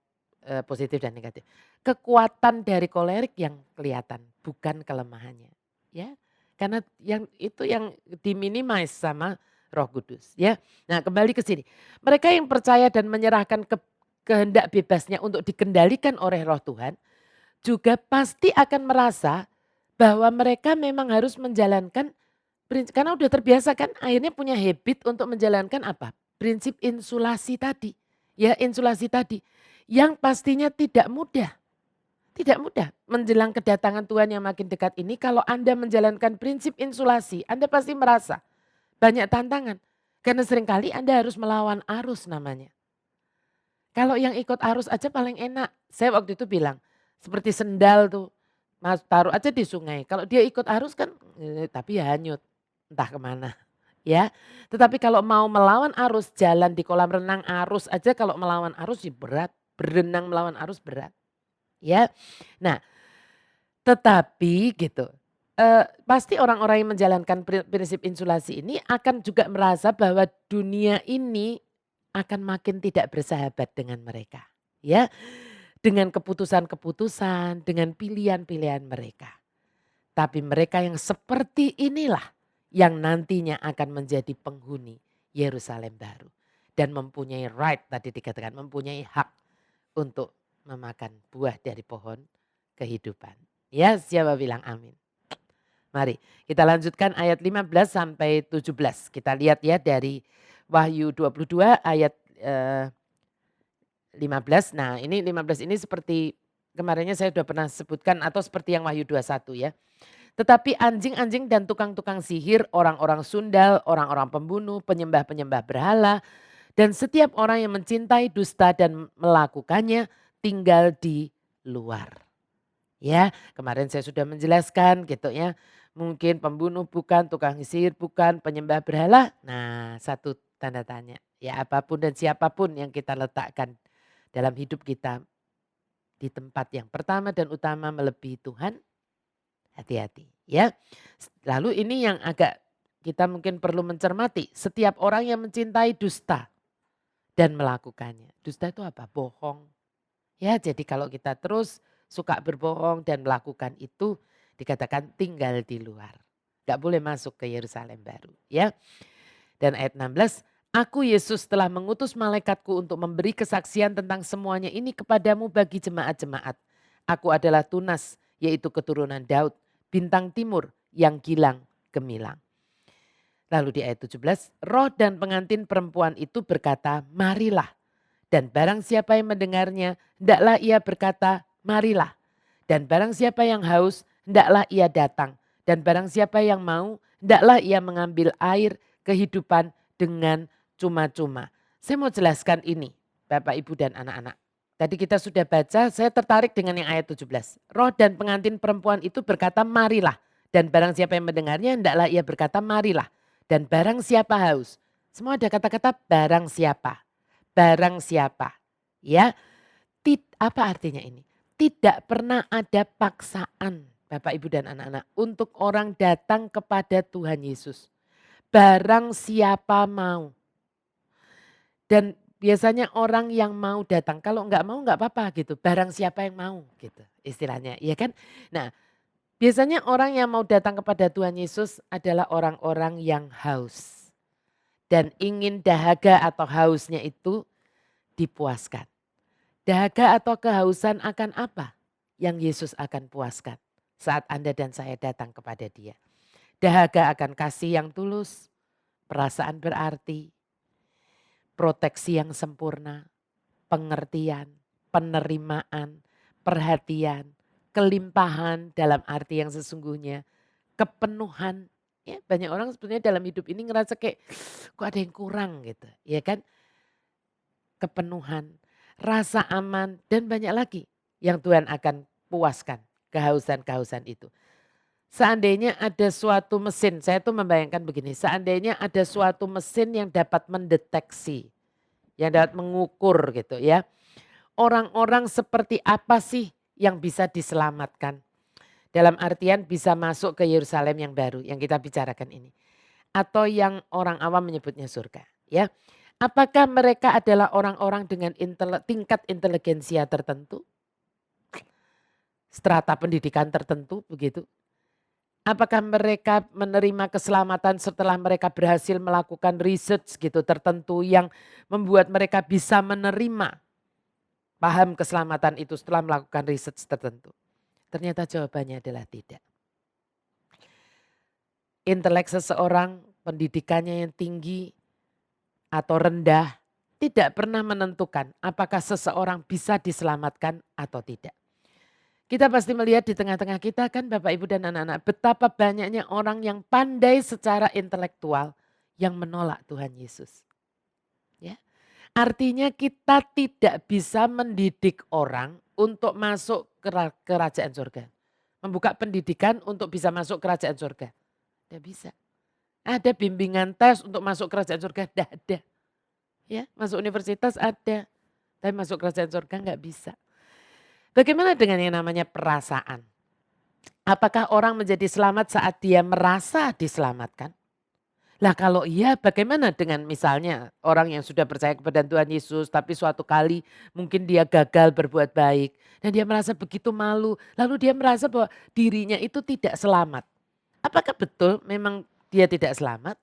Speaker 2: positif dan negatif. Kekuatan dari kolerik yang kelihatan bukan kelemahannya ya. Karena yang itu yang diminimize sama Roh Kudus ya. Nah, kembali ke sini. Mereka yang percaya dan menyerahkan kehendak bebasnya untuk dikendalikan oleh Roh Tuhan juga pasti akan merasa bahwa mereka memang harus menjalankan karena udah terbiasa kan akhirnya punya habit untuk menjalankan apa? Prinsip insulasi tadi. Ya insulasi tadi. Yang pastinya tidak mudah. Tidak mudah menjelang kedatangan Tuhan yang makin dekat ini kalau Anda menjalankan prinsip insulasi Anda pasti merasa banyak tantangan. Karena seringkali Anda harus melawan arus namanya. Kalau yang ikut arus aja paling enak. Saya waktu itu bilang seperti sendal tuh. Mas taruh aja di sungai. Kalau dia ikut arus kan tapi ya hanyut. Entah kemana ya. Tetapi kalau mau melawan arus jalan di kolam renang arus aja kalau melawan arus sih berat. Berenang melawan arus berat ya. Nah tetapi gitu pasti orang-orang yang menjalankan prinsip insulasi ini akan juga merasa bahwa dunia ini akan makin tidak bersahabat dengan mereka ya. Dengan keputusan-keputusan, dengan pilihan-pilihan mereka. Tapi mereka yang seperti inilah yang nantinya akan menjadi penghuni Yerusalem baru. Dan mempunyai right tadi dikatakan, mempunyai hak untuk memakan buah dari pohon kehidupan. Ya siapa bilang amin. Mari kita lanjutkan ayat 15 sampai 17. Kita lihat ya dari Wahyu 22 ayat 15. Nah ini 15 ini seperti kemarinnya saya sudah pernah sebutkan atau seperti yang Wahyu 21 ya. Tetapi anjing-anjing dan tukang-tukang sihir, orang-orang sundal, orang-orang pembunuh, penyembah-penyembah berhala, dan setiap orang yang mencintai dusta dan melakukannya tinggal di luar. Ya, kemarin saya sudah menjelaskan gitu ya. Mungkin pembunuh bukan, tukang sihir bukan, penyembah berhala. Nah, satu tanda tanya. Ya, apapun dan siapapun yang kita letakkan dalam hidup kita di tempat yang pertama dan utama melebihi Tuhan, hati-hati ya. Lalu ini yang agak kita mungkin perlu mencermati. Setiap orang yang mencintai dusta dan melakukannya. Dusta itu apa? Bohong. Ya, jadi kalau kita terus suka berbohong dan melakukan itu dikatakan tinggal di luar. Gak boleh masuk ke Yerusalem baru ya. Dan ayat 16, aku Yesus telah mengutus malaikatku untuk memberi kesaksian tentang semuanya ini kepadamu bagi jemaat-jemaat. Aku adalah Tunas, yaitu keturunan Daud, bintang timur yang gilang gemilang. Lalu di ayat 17, roh dan pengantin perempuan itu berkata, marilah. Dan barang siapa yang mendengarnya, hendaklah ia berkata, marilah. Dan barang siapa yang haus, hendaklah ia datang. Dan barang siapa yang mau, hendaklah ia mengambil air kehidupan dengan cuma-cuma. Saya mau jelaskan ini, Bapak, Ibu, dan anak-anak. Tadi kita sudah baca, saya tertarik dengan yang ayat 17. Roh dan pengantin perempuan itu berkata, marilah. Dan barang siapa yang mendengarnya, hendaklah ia berkata, marilah. Dan barang siapa haus. Semua ada kata-kata barang siapa. Barang siapa. Ya, apa artinya ini? Tidak pernah ada paksaan Bapak, Ibu, dan anak-anak untuk orang datang kepada Tuhan Yesus. Barang siapa mau. Dan biasanya orang yang mau datang, kalau enggak mau enggak apa-apa gitu. Barang siapa yang mau gitu istilahnya, ya kan? Nah, biasanya orang yang mau datang kepada Tuhan Yesus adalah orang-orang yang haus. Dan ingin dahaga atau hausnya itu dipuaskan. Dahaga atau kehausan akan apa yang Yesus akan puaskan saat Anda dan saya datang kepada Dia. Dahaga akan kasih yang tulus, perasaan berarti, proteksi yang sempurna, pengertian, penerimaan, perhatian, kelimpahan dalam arti yang sesungguhnya, kepenuhan. Ya, banyak orang sebenarnya dalam hidup ini ngerasa kayak kok ada yang kurang gitu, ya kan? Kepenuhan, rasa aman dan banyak lagi yang Tuhan akan puaskan kehausan-kehausan itu. Seandainya ada suatu mesin, saya tuh membayangkan begini, seandainya ada suatu mesin yang dapat mendeteksi, yang dapat mengukur gitu ya. Orang-orang seperti apa sih yang bisa diselamatkan? Dalam artian bisa masuk ke Yerusalem yang baru yang kita bicarakan ini. Atau yang orang awam menyebutnya surga ya. Apakah mereka adalah orang-orang dengan tingkat inteligensia tertentu, strata pendidikan tertentu begitu? Apakah mereka menerima keselamatan setelah mereka berhasil melakukan research gitu tertentu yang membuat mereka bisa menerima paham keselamatan itu setelah melakukan research tertentu? Ternyata jawabannya adalah tidak. Intelek seseorang, pendidikannya yang tinggi atau rendah, tidak pernah menentukan apakah seseorang bisa diselamatkan atau tidak. Kita pasti melihat di tengah-tengah kita kan Bapak Ibu dan anak-anak, betapa banyaknya orang yang pandai secara intelektual yang menolak Tuhan Yesus. Ya. Artinya kita tidak bisa mendidik orang untuk masuk ke kerajaan surga. Membuka pendidikan untuk bisa masuk kerajaan surga. Tidak bisa. Ada bimbingan tes untuk masuk kerajaan surga, tidak ada. Ya, masuk universitas ada, tapi masuk kerajaan surga nggak bisa. Bagaimana dengan yang namanya perasaan? Apakah orang menjadi selamat saat dia merasa diselamatkan? Lah kalau iya bagaimana dengan misalnya orang yang sudah percaya kepada Tuhan Yesus tapi suatu kali mungkin dia gagal berbuat baik dan dia merasa begitu malu lalu dia merasa bahwa dirinya itu tidak selamat. Apakah betul memang dia tidak selamat?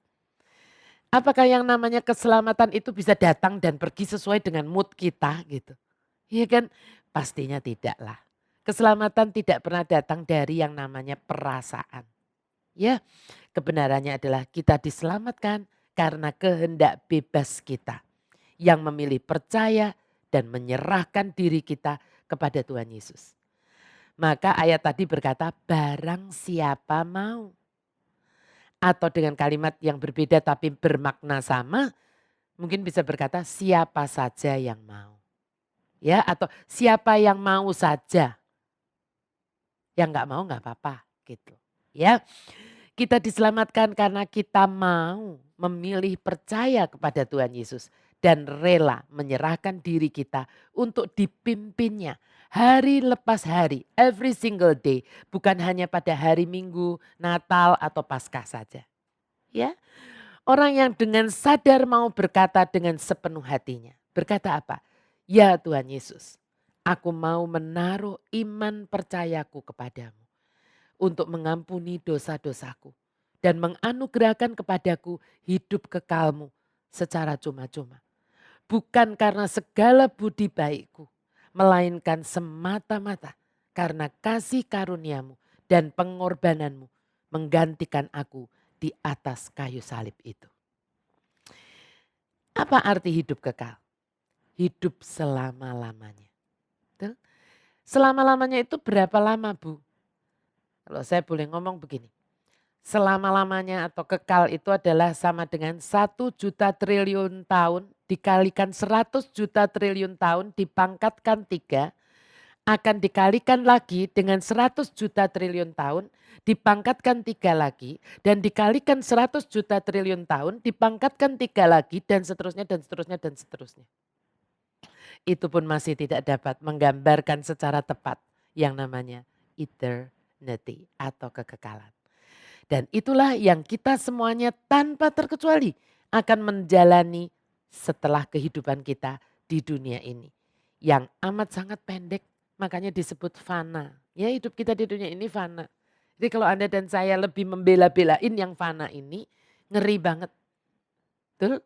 Speaker 2: Apakah yang namanya keselamatan itu bisa datang dan pergi sesuai dengan mood kita gitu? Iya kan? Pastinya tidak lah. Keselamatan tidak pernah datang dari yang namanya perasaan. Ya, kebenarannya adalah kita diselamatkan karena kehendak bebas kita yang memilih percaya dan menyerahkan diri kita kepada Tuhan Yesus. Maka ayat tadi berkata barang siapa mau. Atau dengan kalimat yang berbeda tapi bermakna sama, mungkin bisa berkata siapa saja yang mau. Ya, atau siapa yang mau saja. Yang nggak mau nggak apa-apa gitu. Ya, kita diselamatkan karena kita mau memilih percaya kepada Tuhan Yesus dan rela menyerahkan diri kita untuk dipimpinnya hari lepas hari, every single day, bukan hanya pada hari Minggu, Natal atau Paskah saja. Ya, orang yang dengan sadar mau berkata dengan sepenuh hatinya. Berkata apa? Ya Tuhan Yesus, aku mau menaruh iman percayaku kepadamu untuk mengampuni dosa-dosaku dan menganugerahkan kepadaku hidup kekalmu secara cuma-cuma. Bukan karena segala budi baikku, melainkan semata-mata karena kasih karuniamu dan pengorbananmu menggantikan aku di atas kayu salib itu. Apa arti hidup kekal? Hidup selama-lamanya. Selama-lamanya itu berapa lama Bu? Kalau saya boleh ngomong begini. Selama-lamanya atau kekal itu adalah sama dengan 1 juta triliun tahun dikalikan 100 juta triliun tahun dipangkatkan 3 akan dikalikan lagi dengan 100 juta triliun tahun dipangkatkan 3 lagi dan dikalikan 100 juta triliun tahun dipangkatkan 3 lagi dan seterusnya dan seterusnya dan seterusnya. Itu pun masih tidak dapat menggambarkan secara tepat yang namanya eternity atau kekekalan. Dan itulah yang kita semuanya tanpa terkecuali akan menjalani setelah kehidupan kita di dunia ini. Yang amat sangat pendek, makanya disebut fana. Ya, hidup kita di dunia ini fana. Jadi kalau Anda dan saya lebih membela-belain yang fana ini, ngeri banget. Betul?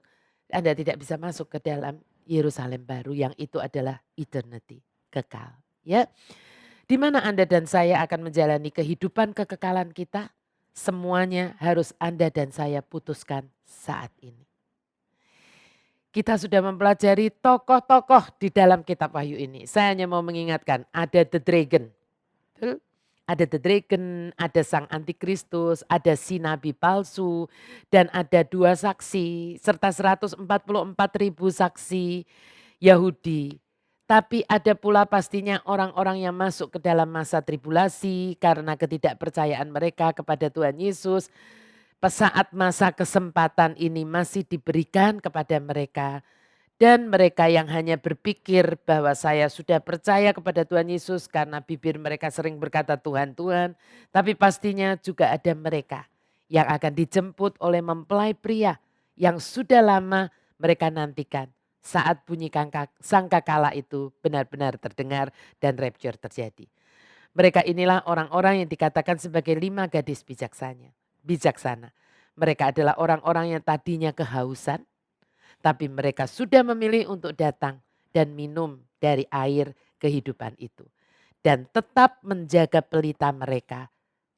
Speaker 2: Anda tidak bisa masuk ke dalam Yerusalem baru yang itu adalah eternity, kekal. Ya, di mana Anda dan saya akan menjalani kehidupan kekekalan kita? Semuanya harus Anda dan saya putuskan saat ini. Kita sudah mempelajari tokoh-tokoh di dalam kitab Wahyu ini. Saya hanya mau mengingatkan, ada the dragon. Ada the dragon, ada sang antikristus, ada si nabi palsu, dan ada 2 saksi, serta 144.000 saksi Yahudi. Tapi ada pula pastinya orang-orang yang masuk ke dalam masa tribulasi karena ketidakpercayaan mereka kepada Tuhan Yesus. Saat masa kesempatan ini masih diberikan kepada mereka. Dan mereka yang hanya berpikir bahwa saya sudah percaya kepada Tuhan Yesus karena bibir mereka sering berkata Tuhan, Tuhan. Tapi pastinya juga ada mereka yang akan dijemput oleh mempelai pria yang sudah lama mereka nantikan saat bunyi sangkakala itu benar-benar terdengar dan rapture terjadi. Mereka inilah orang-orang yang dikatakan sebagai 5 gadis bijaksana. Mereka adalah orang-orang yang tadinya kehausan, tapi mereka sudah memilih untuk datang dan minum dari air kehidupan itu. Dan tetap menjaga pelita mereka,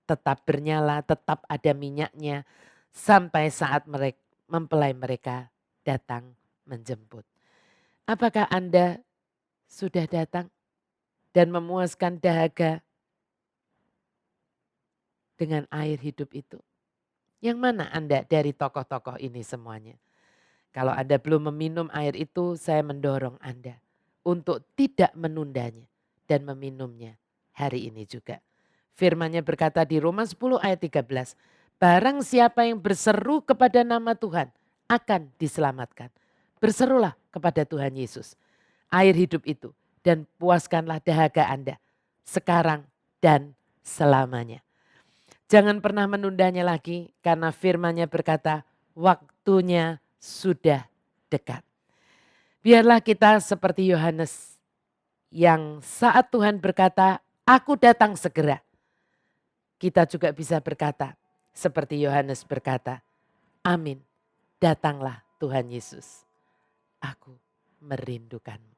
Speaker 2: tetap bernyala, tetap ada minyaknya, sampai saat mempelai mereka datang menjemput. Apakah Anda sudah datang dan memuaskan dahaga dengan air hidup itu? Yang mana Anda dari tokoh-tokoh ini semuanya? Kalau Anda belum meminum air itu, saya mendorong Anda untuk tidak menundanya dan meminumnya hari ini juga. Firman-Nya berkata di Roma 10 ayat 13, barang siapa yang berseru kepada nama Tuhan akan diselamatkan. Berserulah kepada Tuhan Yesus, air hidup itu, dan puaskanlah dahaga Anda sekarang dan selamanya. Jangan pernah menundanya lagi karena firman-Nya berkata waktunya sudah dekat. Biarlah kita seperti Yohanes yang saat Tuhan berkata, aku datang segera. Kita juga bisa berkata seperti Yohanes berkata, amin, datanglah Tuhan Yesus. Aku merindukanmu.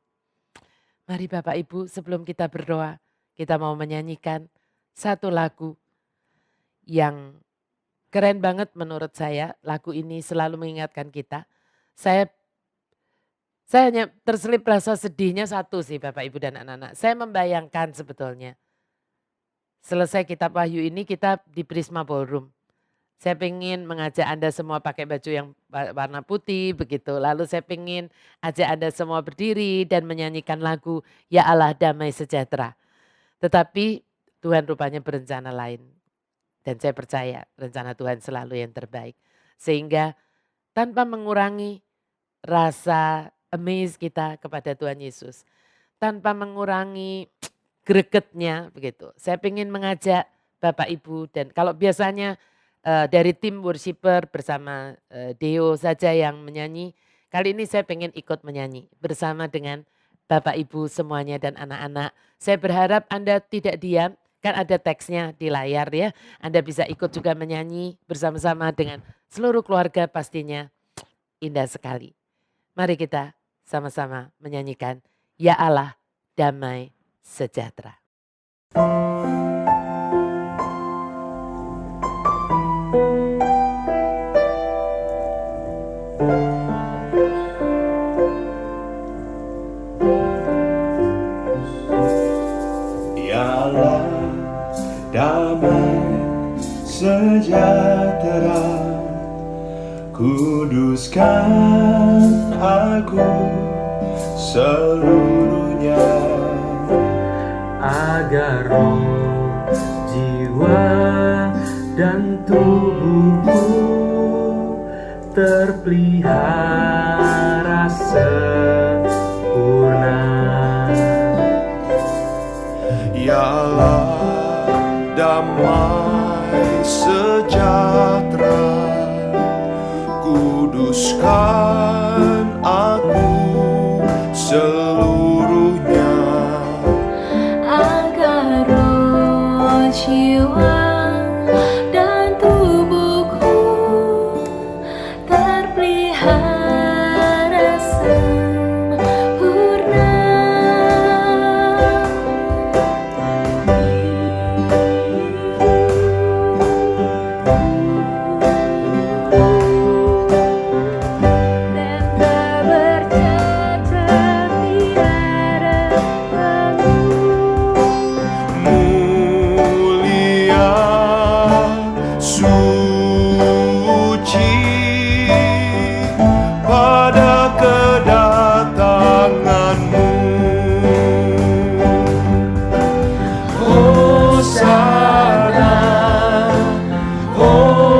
Speaker 2: Mari Bapak Ibu, sebelum kita berdoa, kita mau menyanyikan satu lagu yang keren banget menurut saya. Lagu ini selalu mengingatkan kita. Saya hanya terselip rasa sedihnya satu sih Bapak Ibu dan anak-anak. Saya membayangkan sebetulnya selesai kitab Wahyu ini kita di Prisma Ballroom. Saya pengen mengajak Anda semua pakai baju yang warna putih begitu. Lalu saya pengen ajak Anda semua berdiri dan menyanyikan lagu Ya Allah Damai Sejahtera. Tetapi Tuhan rupanya berencana lain. Dan saya percaya rencana Tuhan selalu yang terbaik. Sehingga tanpa mengurangi rasa amaze kita kepada Tuhan Yesus. Tanpa mengurangi gregetnya begitu. Saya pengen mengajak Bapak Ibu dan kalau biasanya dari tim worshiper bersama Deo saja yang menyanyi. Kali ini saya pengen ikut menyanyi bersama dengan Bapak Ibu semuanya dan anak-anak. Saya berharap Anda tidak diam, kan ada teksnya di layar ya. Anda bisa ikut juga menyanyi bersama-sama dengan seluruh keluarga pastinya indah sekali. Mari kita sama-sama menyanyikan Ya Allah Damai Sejahtera.
Speaker 1: Damai sejahtera, kuduskan aku seluruhnya, agar roh, jiwa, dan tubuhku terpelihara sempurna. Ya Allah, damai sejahtera, kuduskan aku seluruhnya,
Speaker 3: agar roh, jiwa, dan tubuhku terpelihara sempurna.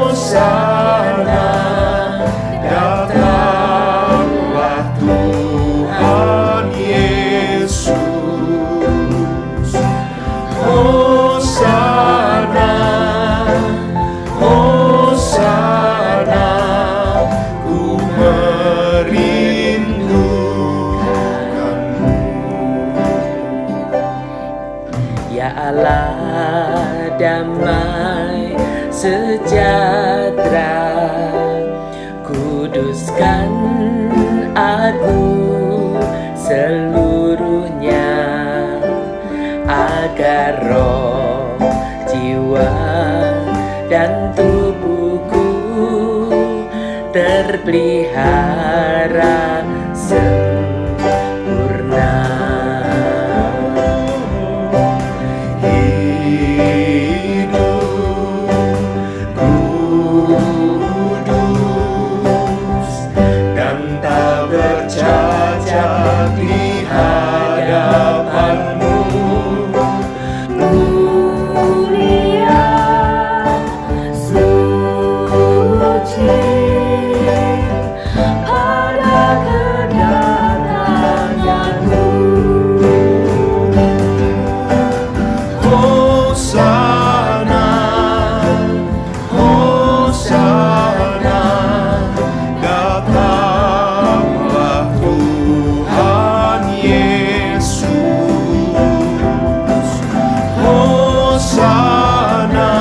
Speaker 1: Hosana,
Speaker 2: kuduskan aku seluruhnya, agar roh, jiwa, dan tubuhku terpelihara sempurna. Hidup kudus dan tak bercacat di hadapanmu.
Speaker 3: Mulia, suci, pada kedatanganmu.
Speaker 1: Hosana, Hosana, datanglah Tuhan Yesus. Hosana,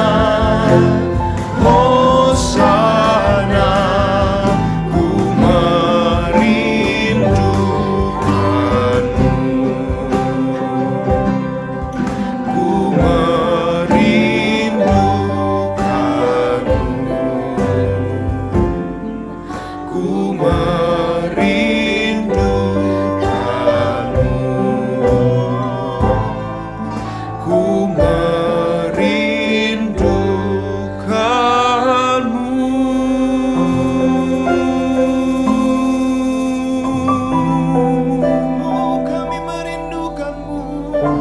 Speaker 1: Hosana, ku merindukanmu. Ku merindukanmu, ku merindukanmu, ku merindukanmu. Oh, kami merindukanmu, Tuhan.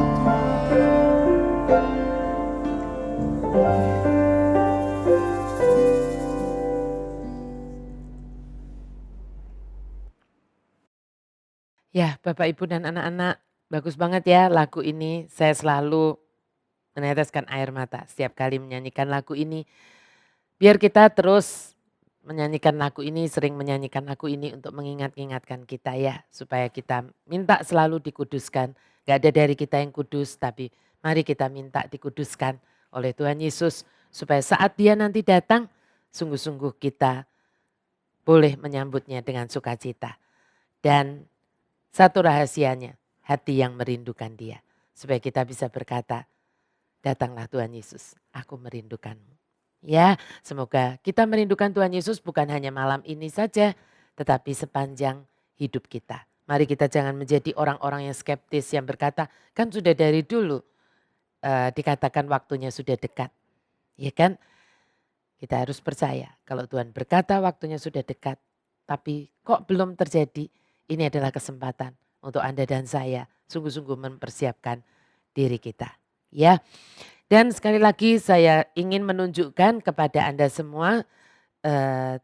Speaker 2: Ya, Bapak, Ibu, dan anak-anak, bagus banget ya lagu ini. Saya selalu meneteskan air mata setiap kali menyanyikan lagu ini. Biar kita terus menyanyikan lagu ini, sering menyanyikan lagu ini untuk mengingat-ingatkan kita ya. Supaya kita minta selalu dikuduskan. Gak ada dari kita yang kudus, tapi mari kita minta dikuduskan oleh Tuhan Yesus. Supaya saat Dia nanti datang, sungguh-sungguh kita boleh menyambutnya dengan sukacita. Dan satu rahasianya, hati yang merindukan Dia. Supaya kita bisa berkata, datanglah Tuhan Yesus, aku merindukanmu. Ya, semoga kita merindukan Tuhan Yesus bukan hanya malam ini saja, tetapi sepanjang hidup kita. Mari kita jangan menjadi orang-orang yang skeptis yang berkata, kan sudah dari dulu dikatakan waktunya sudah dekat. Ya kan? Kita harus percaya kalau Tuhan berkata waktunya sudah dekat, tapi kok belum terjadi, ini adalah kesempatan untuk Anda dan saya sungguh-sungguh mempersiapkan diri kita. Ya. Dan sekali lagi saya ingin menunjukkan kepada Anda semua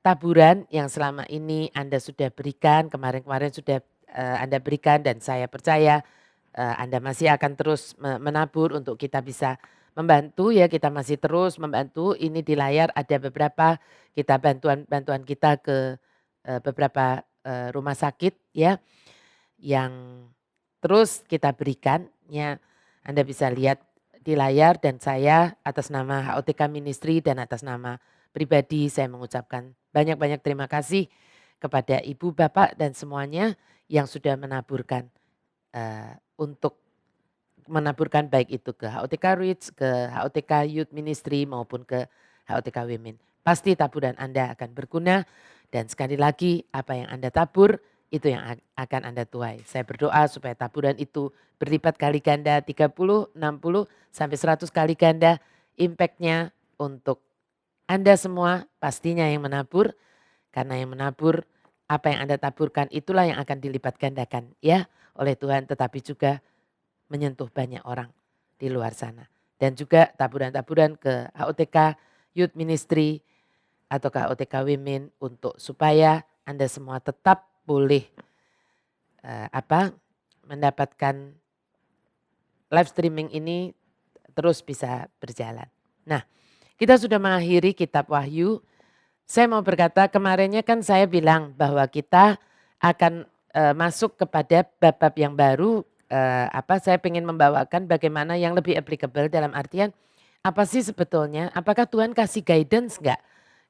Speaker 2: taburan yang selama ini Anda sudah berikan, kemarin-kemarin sudah Anda berikan, dan saya percaya Anda masih akan terus menabur untuk kita bisa membantu ya, kita masih terus membantu. Ini di layar ada beberapa kita bantuan kita ke beberapa rumah sakit ya, yang terus kita berikan ya. Anda bisa lihat di layar, dan saya atas nama HOTK Ministry dan atas nama pribadi saya mengucapkan banyak-banyak terima kasih kepada ibu, bapak, dan semuanya yang sudah menaburkan untuk menaburkan baik itu ke HOTK Reach, ke HOTK Youth Ministry maupun ke HOTK Women. Pasti taburan Anda akan berguna, dan sekali lagi apa yang Anda tabur itu yang akan Anda tuai. Saya berdoa supaya taburan itu berlipat kali ganda, 30, 60, sampai 100 kali ganda impactnya untuk Anda semua, pastinya yang menabur. Karena yang menabur, apa yang Anda taburkan itulah yang akan dilipat gandakan ya oleh Tuhan, tetapi juga menyentuh banyak orang di luar sana. Dan juga taburan-taburan ke HOTK Youth Ministry atau ke HOTK Women untuk supaya Anda semua tetap boleh mendapatkan live streaming ini terus bisa berjalan. Nah, kita sudah mengakhiri kitab Wahyu. Saya mau berkata, kemarinnya kan saya bilang bahwa kita akan masuk kepada bab-bab yang baru. Saya ingin membawakan bagaimana yang lebih applicable, dalam artian apa sih sebetulnya, apakah Tuhan kasih guidance enggak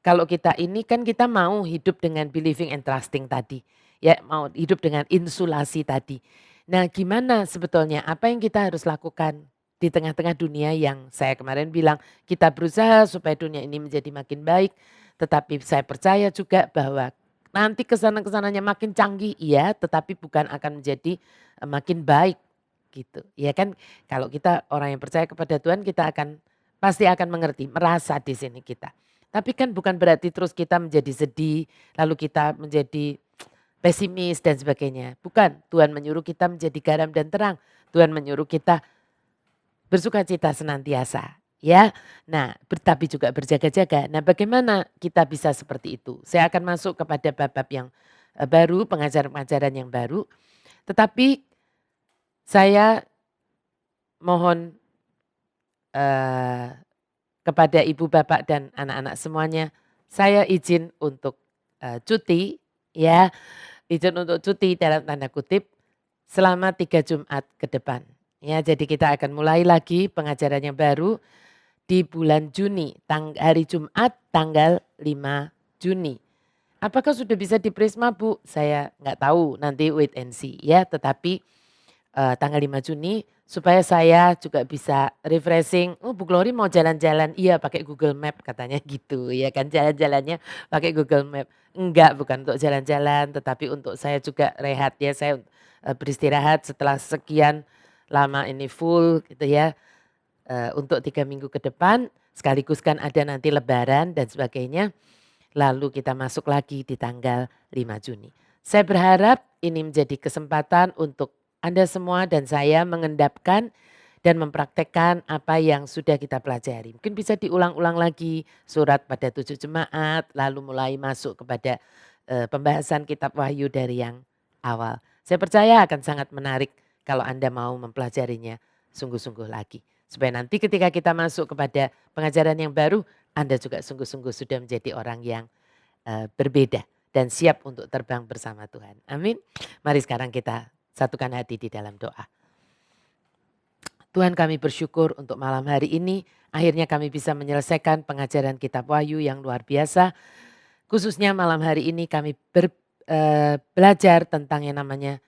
Speaker 2: kalau kita ini kan kita mau hidup dengan believing and trusting tadi. Ya, mau hidup dengan insulasi tadi. Nah, gimana sebetulnya apa yang kita harus lakukan di tengah-tengah dunia yang saya kemarin bilang kita berusaha supaya dunia ini menjadi makin baik, tetapi saya percaya juga bahwa nanti kesana-kesananya makin canggih, iya, tetapi bukan akan menjadi makin baik gitu. Ya kan, kalau kita orang yang percaya kepada Tuhan kita akan pasti akan mengerti, merasa di sini kita. Tapi kan bukan berarti terus kita menjadi sedih, lalu kita menjadi pesimis dan sebagainya. Bukan, Tuhan menyuruh kita menjadi garam dan terang. Tuhan menyuruh kita bersukacita senantiasa. Ya, nah tapi juga berjaga-jaga. Nah bagaimana kita bisa seperti itu? Saya akan masuk kepada bab-bab yang baru, pengajaran-pengajaran yang baru. Tetapi saya mohon kepada ibu bapak dan anak-anak semuanya, saya izin untuk cuti, ya, izin untuk cuti dalam tanda kutip selama 3 Jumat ke depan. Ya, jadi kita akan mulai lagi pengajaran yang baru di bulan Juni, hari Jumat tanggal 5 Juni. Apakah sudah bisa di Prisma, Bu? Saya nggak tahu, nanti wait and see ya. Tetapi tanggal 5 Juni supaya saya juga bisa refreshing. Oh, Bu Glory mau jalan-jalan, iya pakai Google Map katanya gitu ya kan, jalan-jalannya pakai Google Map. Enggak, bukan untuk jalan-jalan tetapi untuk saya juga rehat ya, saya beristirahat setelah sekian lama ini full gitu ya. Untuk 3 minggu ke depan sekaligus kan ada nanti lebaran dan sebagainya. Lalu kita masuk lagi di tanggal 5 Juni. Saya berharap ini menjadi kesempatan untuk Anda semua dan saya mengendapkan dan mempraktekkan apa yang sudah kita pelajari. Mungkin bisa diulang-ulang lagi surat pada 7 jemaat, lalu mulai masuk kepada pembahasan kitab Wahyu dari yang awal. Saya percaya akan sangat menarik kalau Anda mau mempelajarinya sungguh-sungguh lagi. Supaya nanti ketika kita masuk kepada pengajaran yang baru, Anda juga sungguh-sungguh sudah menjadi orang yang berbeda dan siap untuk terbang bersama Tuhan. Amin. Mari sekarang kita satukan hati di dalam doa. Tuhan, kami bersyukur untuk malam hari ini. Akhirnya kami bisa menyelesaikan pengajaran kitab Wahyu yang luar biasa. Khususnya malam hari ini kami belajar tentang yang namanya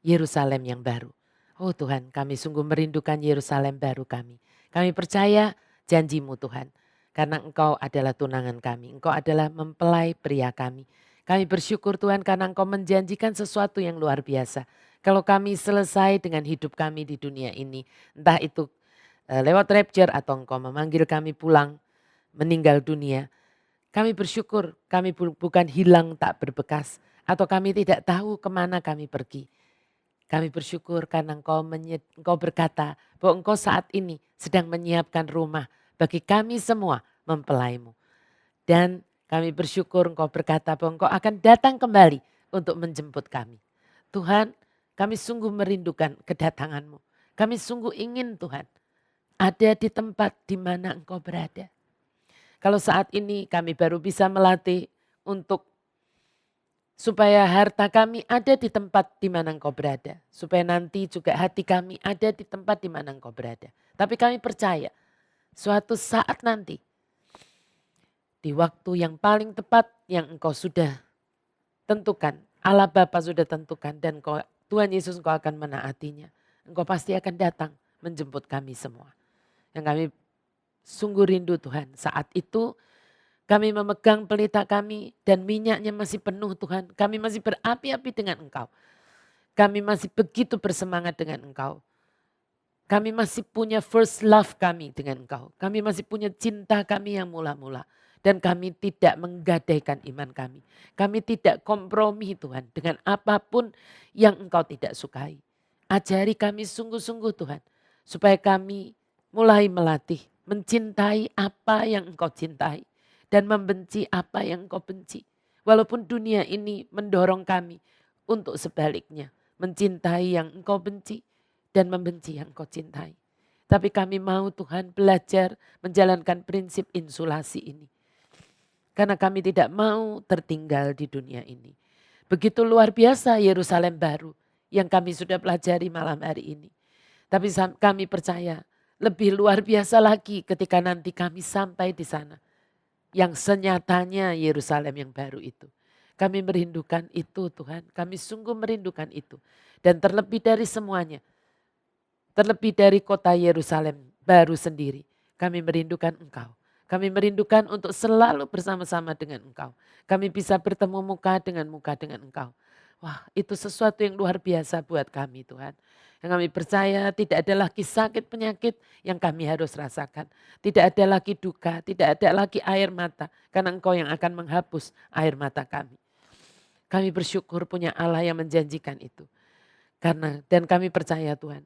Speaker 2: Yerusalem yang baru. Oh Tuhan, kami sungguh merindukan Yerusalem baru kami. Kami percaya janji-Mu Tuhan. Karena Engkau adalah tunangan kami. Engkau adalah mempelai pria kami. Kami bersyukur Tuhan karena Engkau menjanjikan sesuatu yang luar biasa. Kalau kami selesai dengan hidup kami di dunia ini. Entah itu lewat rapture atau Engkau memanggil kami pulang meninggal dunia. Kami bersyukur kami bukan hilang tak berbekas. Atau kami tidak tahu kemana kami pergi. Kami bersyukur karena Engkau berkata bahwa Engkau saat ini sedang menyiapkan rumah bagi kami semua mempelaimu. Dan kami bersyukur Engkau berkata bahwa Engkau akan datang kembali untuk menjemput kami. Tuhan, kami sungguh merindukan kedatangan-Mu. Kami sungguh ingin Tuhan ada di tempat di mana Engkau berada. Kalau saat ini kami baru bisa melatih untuk supaya harta kami ada di tempat di mana Engkau berada. Supaya nanti juga hati kami ada di tempat di mana Engkau berada. Tapi kami percaya suatu saat nanti di waktu yang paling tepat yang Engkau sudah tentukan. Allah Bapa sudah tentukan dan Tuhan Yesus Engkau akan menaatinya. Engkau pasti akan datang menjemput kami semua. Yang kami sungguh rindu Tuhan saat itu. Kami memegang pelita kami dan minyaknya masih penuh Tuhan. Kami masih berapi-api dengan Engkau. Kami masih begitu bersemangat dengan Engkau. Kami masih punya first love kami dengan Engkau. Kami masih punya cinta kami yang mula-mula. Dan kami tidak menggadaikan iman kami. Kami tidak kompromi Tuhan dengan apapun yang Engkau tidak sukai. Ajari kami sungguh-sungguh Tuhan. Supaya kami mulai melatih, mencintai apa yang Engkau cintai. Dan membenci apa yang Engkau benci. Walaupun dunia ini mendorong kami untuk sebaliknya. Mencintai yang Engkau benci dan membenci yang Engkau cintai. Tapi kami mau Tuhan belajar menjalankan prinsip insulasi ini. Karena kami tidak mau tertinggal di dunia ini. Begitu luar biasa Yerusalem baru yang kami sudah pelajari malam hari ini. Tapi kami percaya lebih luar biasa lagi ketika nanti kami sampai di sana. yang senyatanya Yerusalem yang baru itu. Kami merindukan itu Tuhan, kami sungguh merindukan itu. Dan terlebih dari semuanya, terlebih dari kota Yerusalem baru sendiri, kami merindukan Engkau. Kami merindukan untuk selalu bersama-sama dengan Engkau. Kami bisa bertemu muka dengan Engkau. Wah, itu sesuatu yang luar biasa buat kami Tuhan. Yang kami percaya tidak ada lagi sakit penyakit yang kami harus rasakan. Tidak ada lagi duka, tidak ada lagi air mata. Karena Engkau yang akan menghapus air mata kami. Kami bersyukur punya Allah yang menjanjikan itu. Dan kami percaya Tuhan.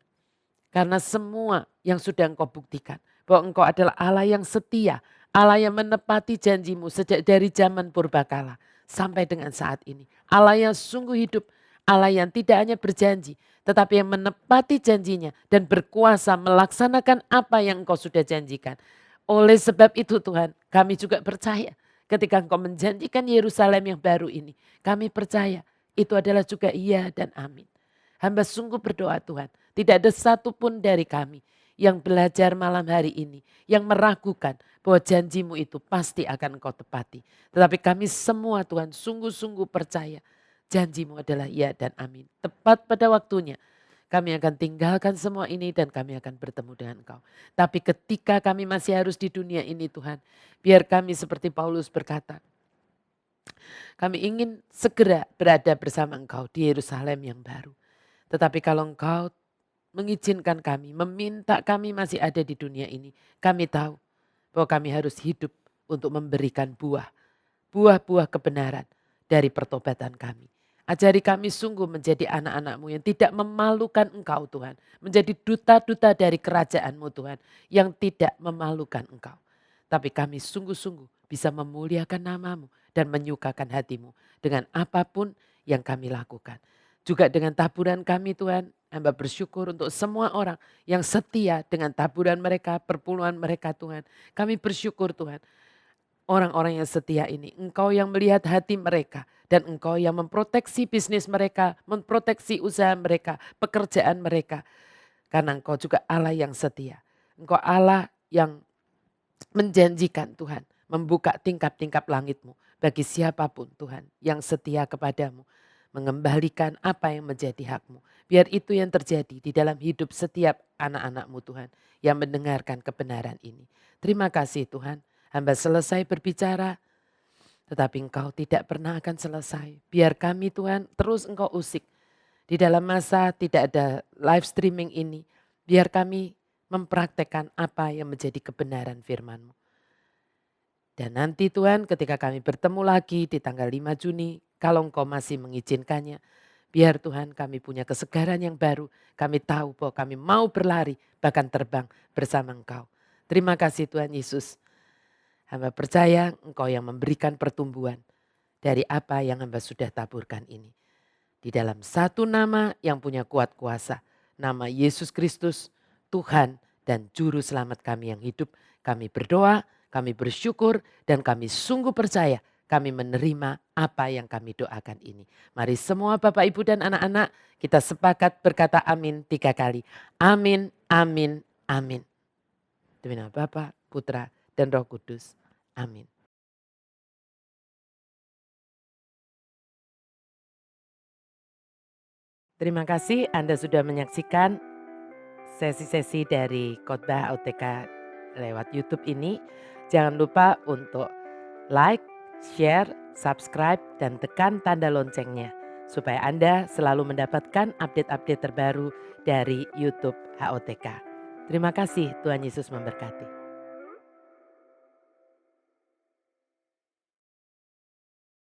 Speaker 2: Karena semua yang sudah Engkau buktikan. Bahwa Engkau adalah Allah yang setia. Allah yang menepati janjimu sejak dari zaman purbakala. Sampai dengan saat ini. Allah yang sungguh hidup. Allah yang tidak hanya berjanji. Tetapi yang menepati janjinya. Dan berkuasa melaksanakan apa yang Engkau sudah janjikan. Oleh sebab itu Tuhan, kami juga percaya. Ketika Engkau menjanjikan Yerusalem yang baru ini. Kami percaya itu adalah juga iya dan amin. Hamba sungguh berdoa Tuhan. Tidak ada satupun dari kami yang belajar malam hari ini. Yang meragukan bahwa janjimu itu pasti akan Engkau tepati. Tetapi kami semua Tuhan sungguh-sungguh percaya. Janjimu adalah iya dan amin. Tepat pada waktunya. Kami akan tinggalkan semua ini dan kami akan bertemu dengan Engkau. Tapi ketika kami masih harus di dunia ini Tuhan. Biar kami seperti Paulus berkata. Kami ingin segera berada bersama Engkau di Yerusalem yang baru. Tetapi kalau Engkau mengizinkan kami, meminta kami masih ada di dunia ini. Kami tahu bahwa kami harus hidup untuk memberikan buah-buah kebenaran dari pertobatan kami. Ajari kami sungguh menjadi anak-anak-Mu yang tidak memalukan Engkau Tuhan. Menjadi duta-duta dari kerajaan-Mu Tuhan yang tidak memalukan Engkau. Tapi kami sungguh-sungguh bisa memuliakan nama-Mu dan menyukakan hati-Mu dengan apapun yang kami lakukan. Juga dengan taburan kami Tuhan, hamba bersyukur untuk semua orang yang setia dengan taburan mereka, perpuluhan mereka Tuhan. Kami bersyukur Tuhan, orang-orang yang setia ini, Engkau yang melihat hati mereka dan Engkau yang memproteksi bisnis mereka, memproteksi usaha mereka, pekerjaan mereka. Karena Engkau juga Allah yang setia. Engkau Allah yang menjanjikan Tuhan, membuka tingkap-tingkap langit-Mu bagi siapapun Tuhan yang setia kepadamu. Mengembalikan apa yang menjadi hak-Mu. Biar itu yang terjadi di dalam hidup setiap anak-anak-Mu Tuhan yang mendengarkan kebenaran ini. Terima kasih Tuhan, hamba selesai berbicara tetapi Engkau tidak pernah akan selesai. Biar kami Tuhan terus Engkau usik. Di dalam masa tidak ada live streaming ini, biar kami mempraktekkan apa yang menjadi kebenaran firman-Mu. Dan nanti Tuhan ketika kami bertemu lagi di tanggal 5 Juni, kalau Engkau masih mengizinkannya, biar Tuhan kami punya kesegaran yang baru. Kami tahu bahwa kami mau berlari, bahkan terbang bersama Engkau. Terima kasih Tuhan Yesus. Hamba percaya Engkau yang memberikan pertumbuhan dari apa yang hamba sudah taburkan ini. Di dalam satu nama yang punya kuat kuasa, nama Yesus Kristus, Tuhan dan Juru Selamat kami yang hidup. Kami berdoa, kami bersyukur dan kami sungguh percaya kami menerima apa yang kami doakan ini. Mari semua Bapak Ibu dan anak-anak kita sepakat berkata amin 3 kali. Amin, amin, amin. Demi nama Bapa, Putra dan Roh Kudus. Amin. Terima kasih Anda sudah menyaksikan sesi-sesi dari khotbah OTK lewat YouTube ini. Jangan lupa untuk like, share, subscribe, dan tekan tanda loncengnya. Supaya Anda selalu mendapatkan update-update terbaru dari YouTube HOTK. Terima kasih, Tuhan Yesus memberkati.